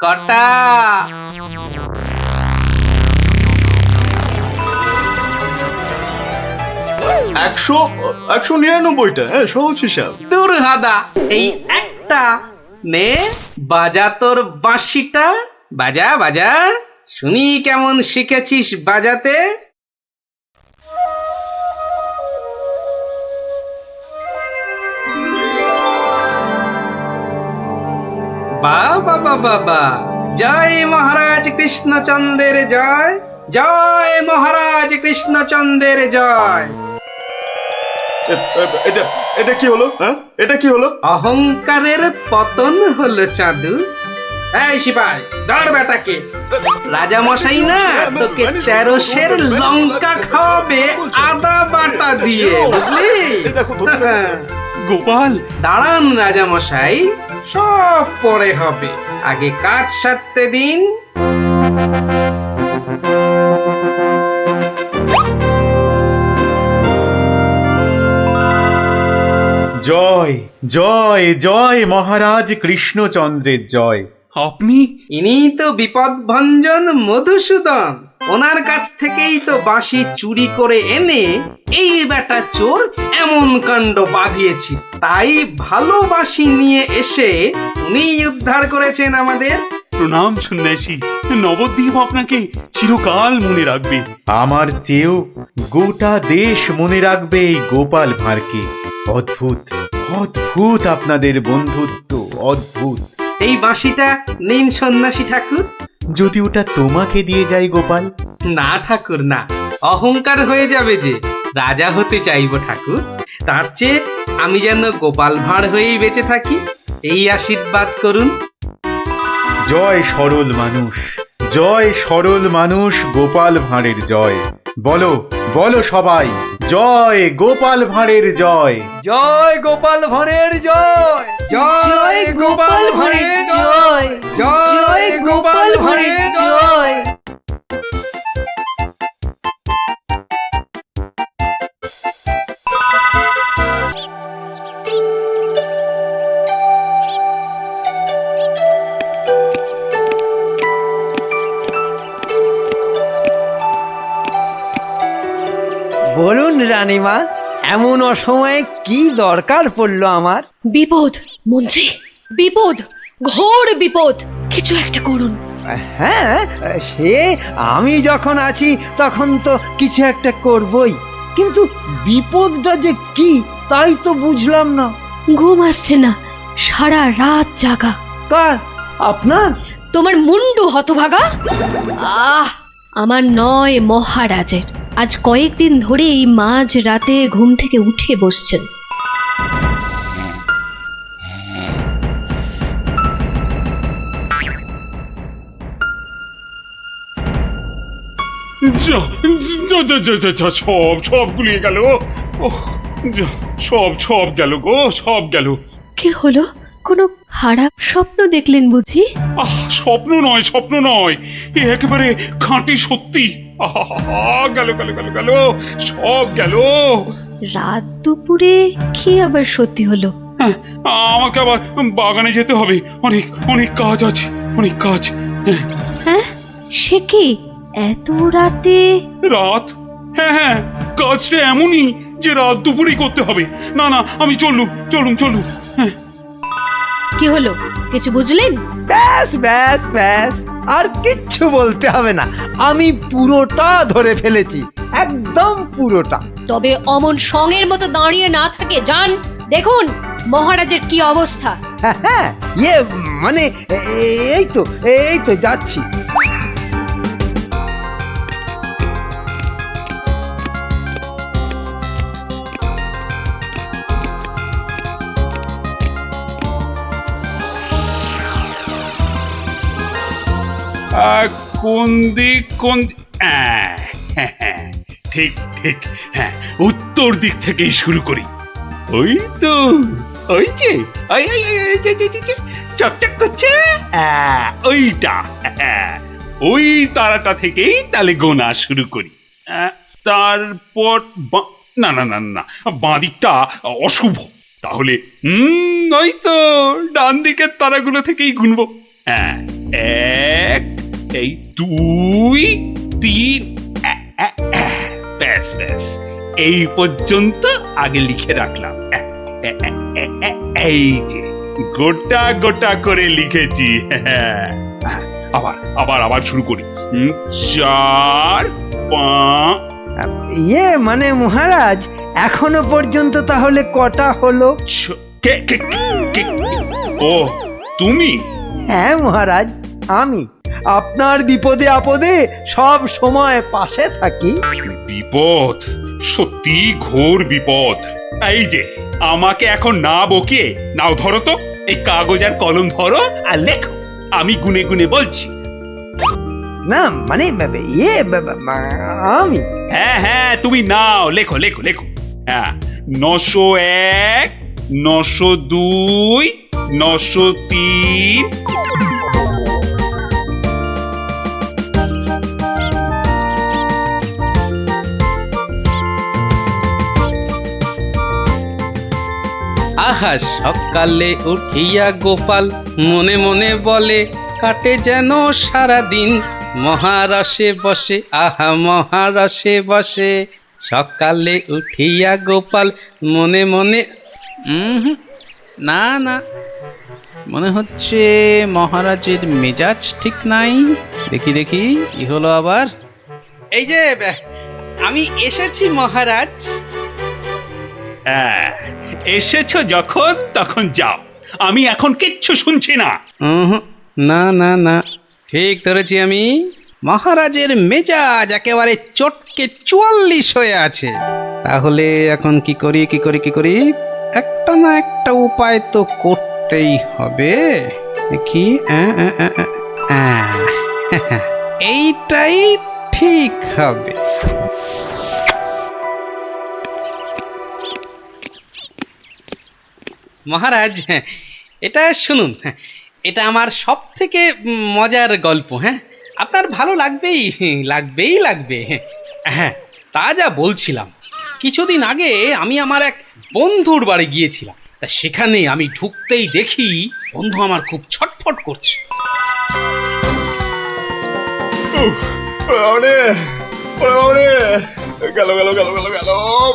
কটা? 199টা। হ্যাঁ সহজ হিসাব। দূর হাদা, এই একটা নে, বাজা তোর বাঁশিটা। বাজা বাজা, শুনি কেমন শিখেছিস বাজাতে। বাবা বাবা বা, জয় মহারাজ কৃষ্ণচন্দ্রের জয়, জয় মহারাজ কৃষ্ণচন্দ্রের জয়। এটা কি হলো? হ্যাঁ এটা কি হলো? অহংকারের পতন হলো চাঁদু। এই সিপাই, ধর বেটাকে। রাজা মশাই না তোকে 13 সের লঙ্কা খাওয়াবে আদা বাটা দিয়ে, বুঝলি? গোপাল, দাঁড়ান রাজা মশাই, সব পরে হবে, আগে কাজ সারতে দিন। জয় জয় জয় মহারাজ কৃষ্ণচন্দ্রের জয়। আপনি? ইনি তো বিপদ ভঞ্জন মধুসূদন। ওনার কাছ থেকেই তো বাঁশি চুরি করে এনে এই বেটা চোর এমন কাণ্ড বাঁধিয়েছি। তাই ভালো বাঁশি নিয়ে এসে উনি উদ্ধার করেছেন আমাদের। প্রণাম সন্ন্যাসী, নবদ্বীপ আপনাকে চিরকাল মনে রাখবে। আমার চেয়েও গোটা দেশ মনে রাখবে এই গোপাল ভাঁড়কে। অদ্ভুত অদ্ভুত আপনাদের বন্ধুত্ব, অদ্ভুত। এই বাঁশিটা নিন সন্ন্যাসী ঠাকুর। যদি ওটা তোমাকে দিয়ে যাই গোপাল? না ঠাকুর না, অহংকার হয়ে যাবে যে। রাজা হতে চাইবো ঠাকুর, তার চেয়ে আমি যেন গোপাল ভাঁড় হয়েই বেঁচে থাকি, এই আশীর্বাদ করুন। জয় সরল মানুষ, জয় সরল মানুষ গোপাল ভাঁড়ের জয়। বলো বলো সবাই, জয় গোপাল ভাঁড়ের জয়। জয় গোপাল ভাঁড়ের জয়, জয় গোপাল ভাঁড়ের জয়, জয় গোপাল ভাঁড়ের জয়। বলুন রানীমা, এমন অসময়ে কি দরকার পড়লো আমার? বিপদ মন্ত্রী, বিপদ, ঘোর বিপদ, কিছু একটা করুন। হ্যাঁ, সে আমি যখন আছি তখন তো কিছু একটা করবই, কিন্তু বিপদটা যে কি তাই তো বুঝলাম না। ঘুম আসছে না, সারা রাত জাগা। কার? আপনার? তোমার মুন্ডু হতভাগা। আমার নয়, মহারাজের। আজ কয়েকদিন ধরেই মাঝ রাতে ঘুম থেকে উঠে বসছেন। যা যা যা যা যা যা, সব সব গুলিয়ে গেল। ওহ, যা, সব গেল গো, সব গেল। কি হলো? কোনো খারাপ স্বপ্ন দেখলেন বুঝি? স্বপ্ন নয়, স্বপ্ন নয়, এ একেবারে খাঁটি সত্যি। গেল গেল গেল গেল, সব গেল। রাত দুপুরে কি আবার সত্যি হলো? আমাকে আবার বাগানে যেতে হবে, অনেক অনেক কাজ আছে, অনেক কাজ। হ্যাঁ, সে কি এত রাতে? রাত? হ্যাঁ হ্যাঁ, কাজটা এমনই যে রাত দুপুরেই করতে হবে। না না, আমি চলুন চলুন চলুন। কি হলো, কিছু বুঝলেন? ব্যাস ব্যাস ব্যাস, আর কিচ্ছু বলতে হবে না, আমি পুরোটা ধরে ফেলেছি, একদম পুরোটা। তবে অমন সঙ্গের মতো দাঁড়িয়ে না থাকে, যান দেখুন মহারাজের কি অবস্থা। হ্যাঁ, ইয়ে মানে এই তো যাচ্ছি। কোন দিক, কোন ঠিক ঠিক, হ্যাঁ, উত্তর দিক থেকেই শুরু করি। ওই তো, ওই যে চকচক করছে, ওইটা, ওই তারাটা থেকেই তাহলে গোনা শুরু করি। তারপর না না না না, বাঁ দিকটা অশুভ, তাহলে ওই তো ডান দিকের তারাগুলো থেকেই গুনবো। হ্যাঁ, এক, এই 2, 3, ব্যাস ব্যাস, এই পর্যন্ত আগে লিখে রাখলাম। এই যে গোটা গোটা করে লিখেছি। আবার আবার আবার শুরু করি। 4, 5। ইয়ে মানে মহারাজ, এখনো পর্যন্ত তাহলে কটা হলো? ও তুমি? হ্যাঁ মহারাজ, আমি আপনার বিপদে আপদে সব সময় পাশে থাকি। বিপদ? সত্যি ঘোর বিপদ। এই যে আমাকে এখন না বকিয়ে নাও, ধরো তো এই কাগজ আর কলম ধরো আর লেখো, আমি গুনে গুনে বলছি। না মানে ইয়ে আমি। হ্যাঁ হ্যাঁ, তুমি নাও, লেখো লেখো লেখো। হ্যাঁ, 901, 902, 903। আহা, সকালে উঠিয়া গোপাল মনে মনে বলে, কাটে যেন সারা দিন মহারসে বসে, আহা মহারসে বসে। সকালে উঠিয়া গোপাল মনে মনে, না না, মনে হচ্ছে মহারাজের মেজাজ ঠিক নাই। দেখি দেখি কি হলো আবার। এই যে আমি এসেছি মহারাজ। এসেছো যখন তখন যাও, আমি এখন কিচ্ছু শুনছি না। না না না, ঠিক ধরেছি আমি, মহারাজের মেজাজ একেবারে চটকে 44 হয়ে আছে। তাহলে এখন কি করি কি করি কি করি, একটা না একটা উপায় তো করতেই হবে। দেখি, এইটাই ঠিক হবে। মহারাজ, এটা শুনুন, এটা আমার সব থেকে মজার গল্প। হ্যাঁ, আপনার ভালো লাগবেই লাগবে। হ্যাঁ, তা যা বলছিলাম, কিছুদিন আগে আমি আমার এক বন্ধুর বাড়ি গিয়েছিলাম। তা সেখানে আমি ঢুকতেই দেখি বন্ধু আমার খুব ছটফট করছে। গেল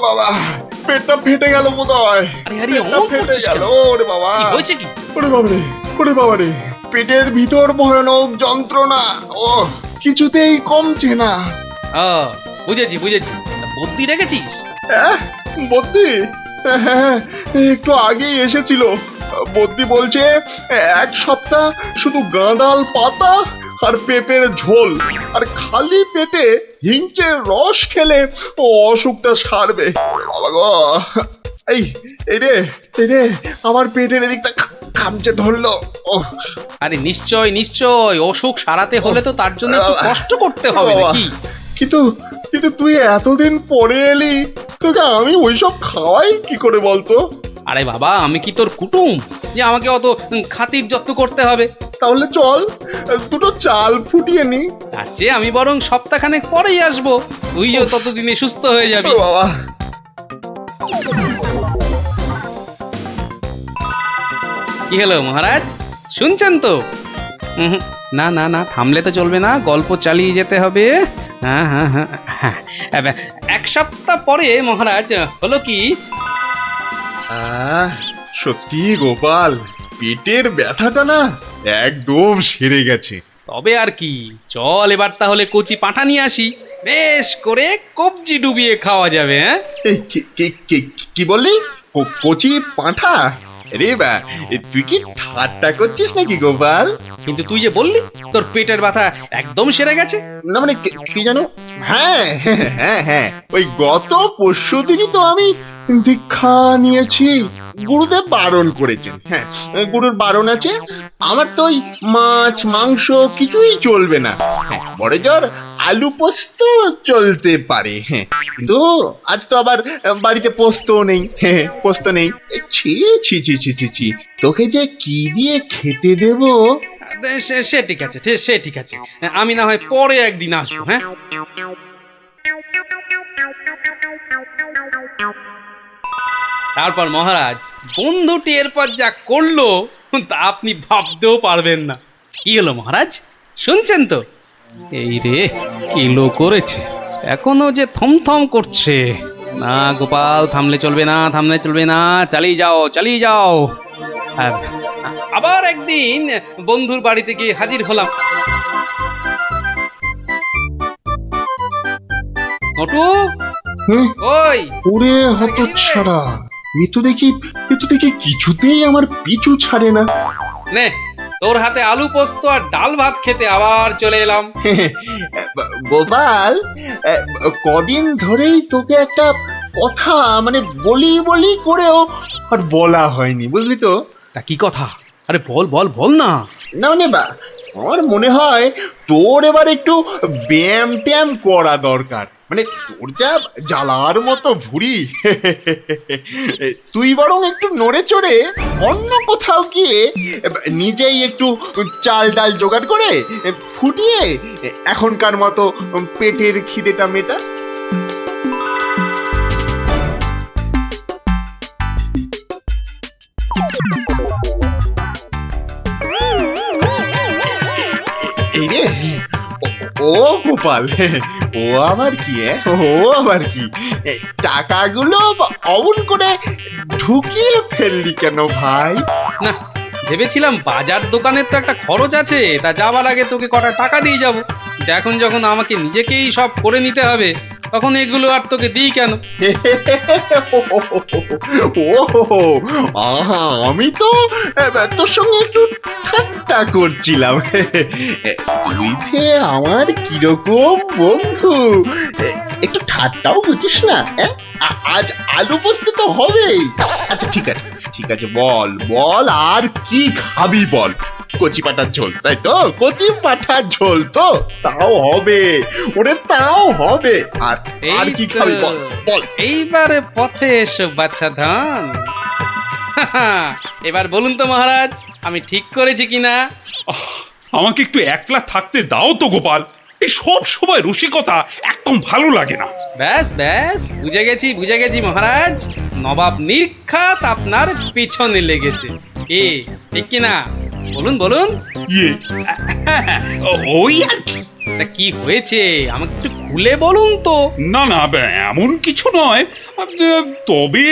বাবা, পেটটা ফেটে গেল বোধ হয়। ফেটে গেল ওরে বাবা। হয়েছে কি? ওরে বাবা রে, পেটের ভিতর ভয়ানক যন্ত্রণা, ও কিছুতেই কমছে না। বুঝেছি। বুদ্ধি রেখেছিস? বদ্যি হ্যাঁ, একটু আগেই এসেছিল। বদ্যি বলছে 1 সপ্তাহ শুধু গাঁদাল পাতা আর পেঁপের ঝোল আর খালি পেটে হিংচের রস খেলে ও অসুখটা সারবে। বাবা গো, এই রে আমার পেটের এদিকটা খামচে ধরলো। আরে নিশ্চয় অসুখ সারাতে হলে তো তার জন্য একটু কষ্ট করতে হবে নাকি? কিন্তু তুই এতদিন পরে এলি, তোকে আমি ওইসব খাওয়াই কি করে বলতো? আরে বাবা, আমি কি তোর কুটুম যে আমাকে অত খাতির যত্ন করতে হবে? তাহলে চল দুটো চাল ফুটিয়ে নি। তার চেয়ে আমি বরং সপ্তাহখানেক পরেই আসবো, তুইও ততদিনে সুস্থ হয়ে যাবি। বাবা, কি হলো মহারাজ, শুনছেন তো? না, থামলে তো চলবে না, গল্প চালিয়ে যেতে হবে। হ্যাঁ, 1 সপ্তাহ পরে মহারাজ হলো কি, সত্যি গোপাল, পেটের ব্যথাটা না একদম সেরে গেছে। তবে আর কি, চল এবার তাহলে কচি পাঁঠা নিয়ে আসি, বেশ করে কবজি ডুবিয়ে খাওয়া যাবে। হ্যাঁ, কি বললি? কচি পাঁঠা? রে বা, তুই কি ঠাট্টা করছিস নাকি গোপাল? কিন্তু তুই যে বললি তোর পেটের ব্যথা একদম সেরে গেছে। না মানে কি জানো, হ্যাঁ, ওই গত পরশুদিনই তো আমি দীক্ষা নিয়েছি। গুরুদেব বারণ করেছেন। হ্যাঁ, গুরুর বারণ আছে। আমার তো ওই মাছ মাংস কিছুই চলবে না। হ্যাঁ, বড় জোর আলু পোস্ত চলতে পারে। হ্যাঁ, কিন্তু আজ তো আবার বাড়িতে পোস্ত নেই। হ্যাঁ, পোস্ত নেই। ছি, তোকে যে কি দিয়ে খেতে দেব? সে ঠিক আছে, আমি না হয় পরে একদিন আসবো। হ্যাঁ, তারপর মহারাজ, বন্ধুটি এরপর যা করলো তা আপনি ভাবতেও পারবেন না। কি হলো মহারাজ, শুনছেন তো? এই রে, কিলো করেছে, এখনো যে থমথম করছে। না গোপাল, থামলে চলবে না, চালিয়ে যাও। আবার একদিন বন্ধুর বাড়িতে গিয়ে হাজির হলাম। মোটু, ওই ওরে হতচ্ছাড়া, এ তো দেখি কিছুতেই আমার পিছু ছাড়ে না। নে, তোর হাতে আলু পোস্ত আর ডাল ভাত খেতে আবার চলে এলাম। গোপাল, কদিন ধরেই তোকে একটা কথা মানে বলি করেও আর বলা হয়নি, বুঝলি তো? তা কি কথা? আরে বল না। না মানে আমার মনে হয় তোর এবার একটু ব্যায়াম ট্যায়াম করা দরকার। মানে তোর যা জ্বালার মতো ভুঁড়ি, তুই বরং একটু নড়ে চড়ে অন্য কোথাও গিয়ে নিজেই একটু চাল ডাল জোগাড় করে ফুটিয়ে এখনকার মতো পেটের খিদেটা মেটা। এই রে, ও গোপাল, ও আবার কি টাকাগুলো অমন করে ঢুকিয়ে ফেললি কেন ভাই? না, ভেবেছিলাম বাজার দোকানের তো একটা খরচ আছে, তা যাওয়ার আগে তোকে কটা টাকা দিয়ে যাব। এখন যখন আমাকে নিজেকেই সব করে নিতে হবে, তখন এগুলো আর তোকে দিই কেন? আহা, আমি তো তোর সঙ্গে একটু ঠাট্টা করছিলাম। তুই যে আমার কিরকম বন্ধু, একটু ঠাট্টাও বুঝিস না? আজ আলু পোস্ত তো হবেই। আচ্ছা ঠিক আছে, বল আর কি খাবি বল। কচি পাঠার ঝোল তাই তো? কচি পাঠার ঝোল তো তাও হবে, ওরে তাও হবে। আর আর কি খাবি বল বল। এইবারে পথে এসো বাচ্চা ধন। এবার বলুন তো মহারাজ, আমি ঠিক করেছি কিনা? আমাকে একটু একলা থাকতে দাও তো গোপাল, এই সব সময় রসিকতা একদম ভালো লাগে না। ব্যাস ব্যাস, বুঝে গেছি মহারাজ, নবাব নির্ঘাত আপনার পিছনে লেগেছে। কি ঠিক কিনা? বলুন বলুন। ইয়ে ওই আর কি। তা কি হয়েছে আমাকে একটু খুলে বলুন তো। না না, এমন কিছু নয়, তবে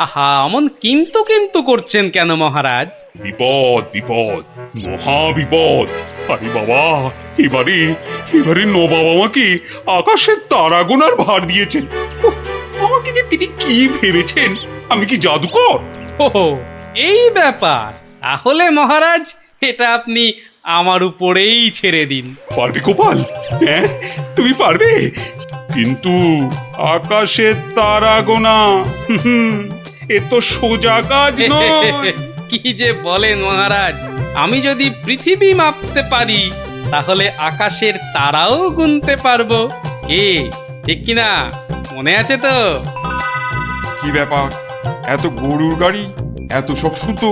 আহা, অমন কিন্তু কিন্তু করছেন কেন মহারাজ? বিপদ বিপদ, মহা বিপদ। আরে বাবা, এবারে নবাব আমাকে আকাশের তারা গোনার ভার দিয়েছেন। উফ, আমাকে যে তিনি কি ভেবেছেন, আমি কি জাদুকর? ও এই ব্যাপার, তাহলে মহারাজ এটা আপনি আমার উপরেই ছেড়ে দিন। পারবে গোপাল? হ্যাঁ তুমি পারবে? কিন্তু আকাশের তারা গোনা এ তো সোজা কাজ নয়। কি যে বলেন মহারাজ, আমি যদি পৃথিবী মাপতে পারি তাহলে আকাশের তারাও গুনতে পারবো। কি ঠিক কিনা? মনে আছে তো? কি ব্যাপার, এত গরুর গাড়ি, এত সব সুতো,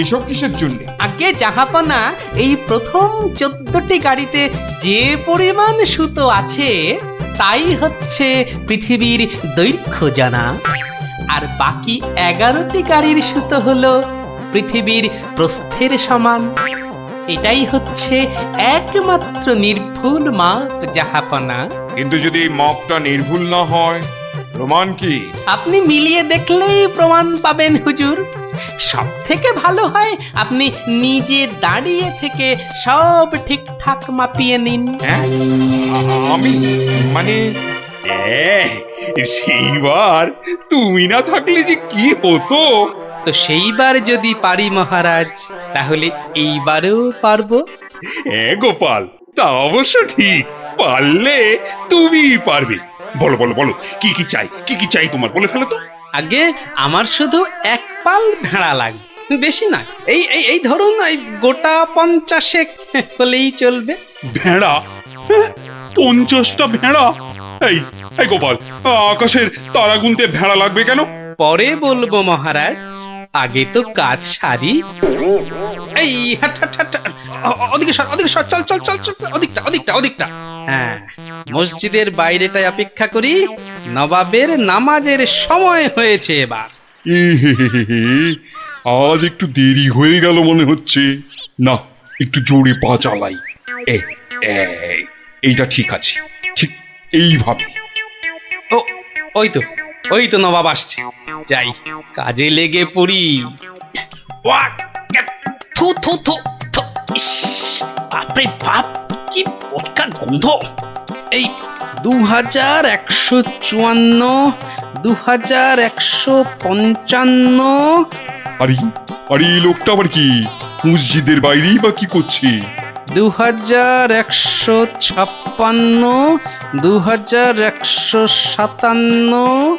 এসব কিসের জন্য? আগে জাহাপনা, এই প্রথম 14টি গাড়িতে যে পরিমাণ সুতো আছে তাই হচ্ছে পৃথিবীর দৈর্ঘ্য জানা, আর বাকি 11টি গাড়ির সুতো হলো পৃথিবীর প্রস্থের সমান। এটাই হচ্ছে একমাত্র নির্ভুল মাপ জাহাপনা। কিন্তু যদি এই মাপটা নির্ভুল না হয়, প্রমাণ কি? আপনি মিলিয়ে দেখলেই প্রমাণ পাবেন হুজুর। সব থেকে ভালো হয় আপনি নিজে দাঁড়িয়ে থেকে সব ঠিকঠাক মাপিয়ে নিন। হ্যাঁ, আমি মানে সেইবার তুমি না থাকলে যে কি হতো। তো সেইবার যদি পারি মহারাজ, তাহলে এইবারেও পারবো। হ্যাঁ গোপাল, তা অবশ্য ঠিক, পারলে তুমি পারবে। বলো বলো বলো, কি কি চাই, কি কি চাই তোমার, বলে ফেলো তো। আগে আমার শুধু এক পাল ভেড়া লাগবে, বেশি না। এই এই এই ধরুন, এই গোটা 50 হলেই চলবে। ভেড়া? 50টা ভেড়া? এই এই গোপাল, আকাশের তারা গুনতে ভেড়া লাগবে কেন? পরে বলবো মহারাজ, আগে তো কাজ সারি। এই হাট হাট হাট, ওদিকে সর, ওদিকে সর, চল চল চল চল, ওদিকটা। হ্যাঁ, মসজিদের বাইরেটায় অপেক্ষা করি, নবাবের নামাজের সময় হয়েছে এবার। আজ একটু দেরি হয়ে গেল মনে হচ্ছে। না, একটু জোরে পা চালাই। এইটা ঠিক আছে, ঠিক এইভাবে। ওই তো নবাব আসছে, যাই কাজে লেগে পড়ি। থু থু থু থু, ইস, বাপরে বাপ, কি পটকা গন্ধ। এই 2154, 2155। আরে আরে, এই লোকটা আবার কি মসজিদের বাইরেই বা কি করছে? 2156, 2157,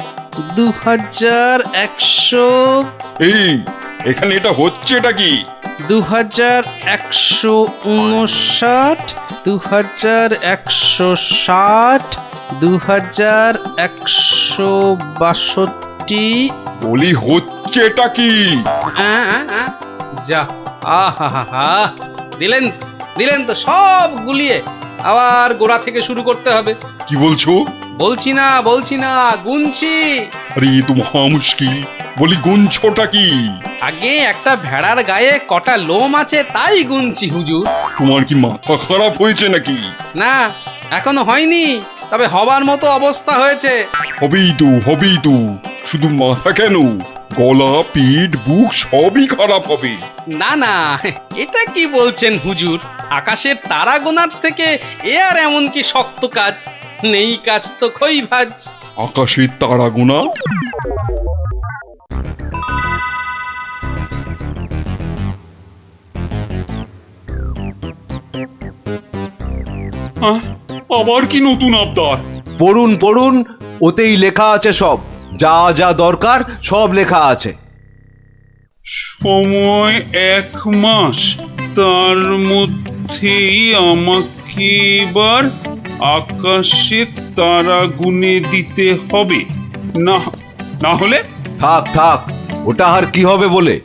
2100। এই এখানে এটা হচ্ছে, এটা কি? 2159, 2160, 2162। বলি হচ্ছে এটা কি? যা, আহা, দিলেন তো সব গুলিয়ে, আবার গোড়া থেকে শুরু করতে হবে। কি বলছো? বলছি না, গুনছি। আরে এ তো মহা মুশকিল, বলি গুনছোটা কি? আগে একটা ভেড়ার গায়ে কটা লোম আছে তাই গুনছি হুজুর। তোমার কি মাথা খারাপ হয়েছে নাকি? না, এখনো হয়নি, তবে হবার মতো অবস্থা হয়েছে। হবেই তো, শুধু মাথা কেন, গলা, পিঠ, বুক সবই খারাপ হবে। না, এটা কি বলছেন হুজুর? আকাশের তারা গোনার থেকে এ আর এমন কি শক্ত কাজ? নেই কাজ তো খই ভাজ। আকাশের তারা গোনা? আবার কি নতুন আবদার? পড়ুন, ওতেই লেখা আছে সব, যা যা দরকার সব লেখা আছে। সময় 1 মাস, তার মধ্যেই আমাকে এবার আকাশের তারা গুনে দিতে হবে, না না হলে থাক থাক, ওটা আর কি হবে বলে।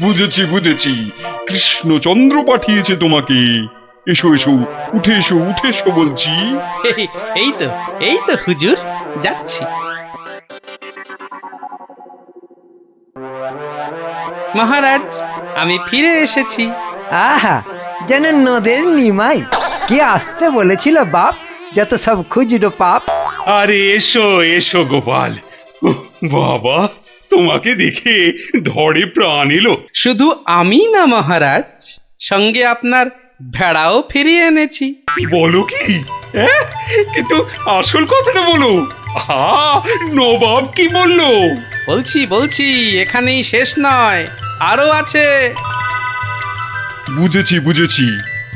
বুঝেছি বুঝেছি, কৃষ্ণচন্দ্র পাঠিয়েছে তোমাকে। এসো এসো, উঠে এসো উঠে এসো বলছি। এই তো হুজুর, যাচ্ছি। মহারাজ, আমি ফিরে এসেছি। আহা, যেন নদের নিমাই। কে আসতে বলেছিল বাপ, যত সব খুচরো পাপ। আরে এসো এসো গোপাল। উহ, বাবা, তোমাকে দেখে ধরে প্রাণ এলো। শুধু আমি না মহারাজ, সঙ্গে আপনার ভেড়াও ফিরিয়ে এনেছি। বলো কি? কিন্তু আসল কথাটা বলো। নবাব কি বললো? বলছি, এখানেই শেষ নয়, আরো আছে। বুঝেছি বুঝেছি,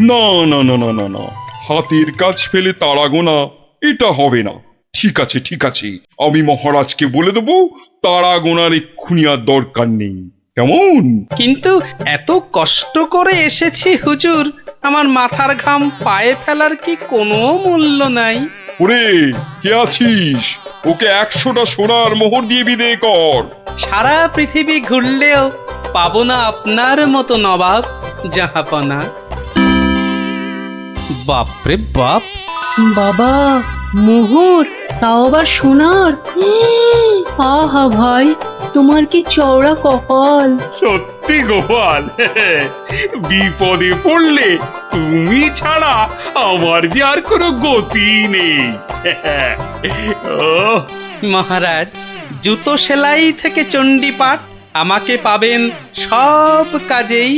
না না না না না না, হাতের কাজ ফেলে তারা গোনা এটা হবে না। ঠিক আছে ঠিক আছে, আমি মহারাজকে বলে দেবো তারা গোনার এক্ষুনি আর দরকার নেই, কেমন? কিন্তু এত কষ্ট করে এসেছি হুজুর, আমার মাথার ঘাম পায়ে ফেলার কি কোনো মূল্য নাই? ওরে, কে আছিস? ওকে 100টা সোনার মোহর দিয়ে বিদেয় কর। সারা পৃথিবী ঘুরলেও পাবো না আপনার মতো নবাব জাহাপনা। বাপরে বাপ! বাবা, মোহর, তাও আবার সোনার। আহা ভাই, তোমার কি চওড়া কপাল। সত্যি গোপাল, বিপদে পড়লে তুমি ছাড়া আমার যে আর কোনো গতি নেই। মহারাজ, জুতো সেলাই থেকে চণ্ডীপাঠ আমাকে পাবেন সব কাজেই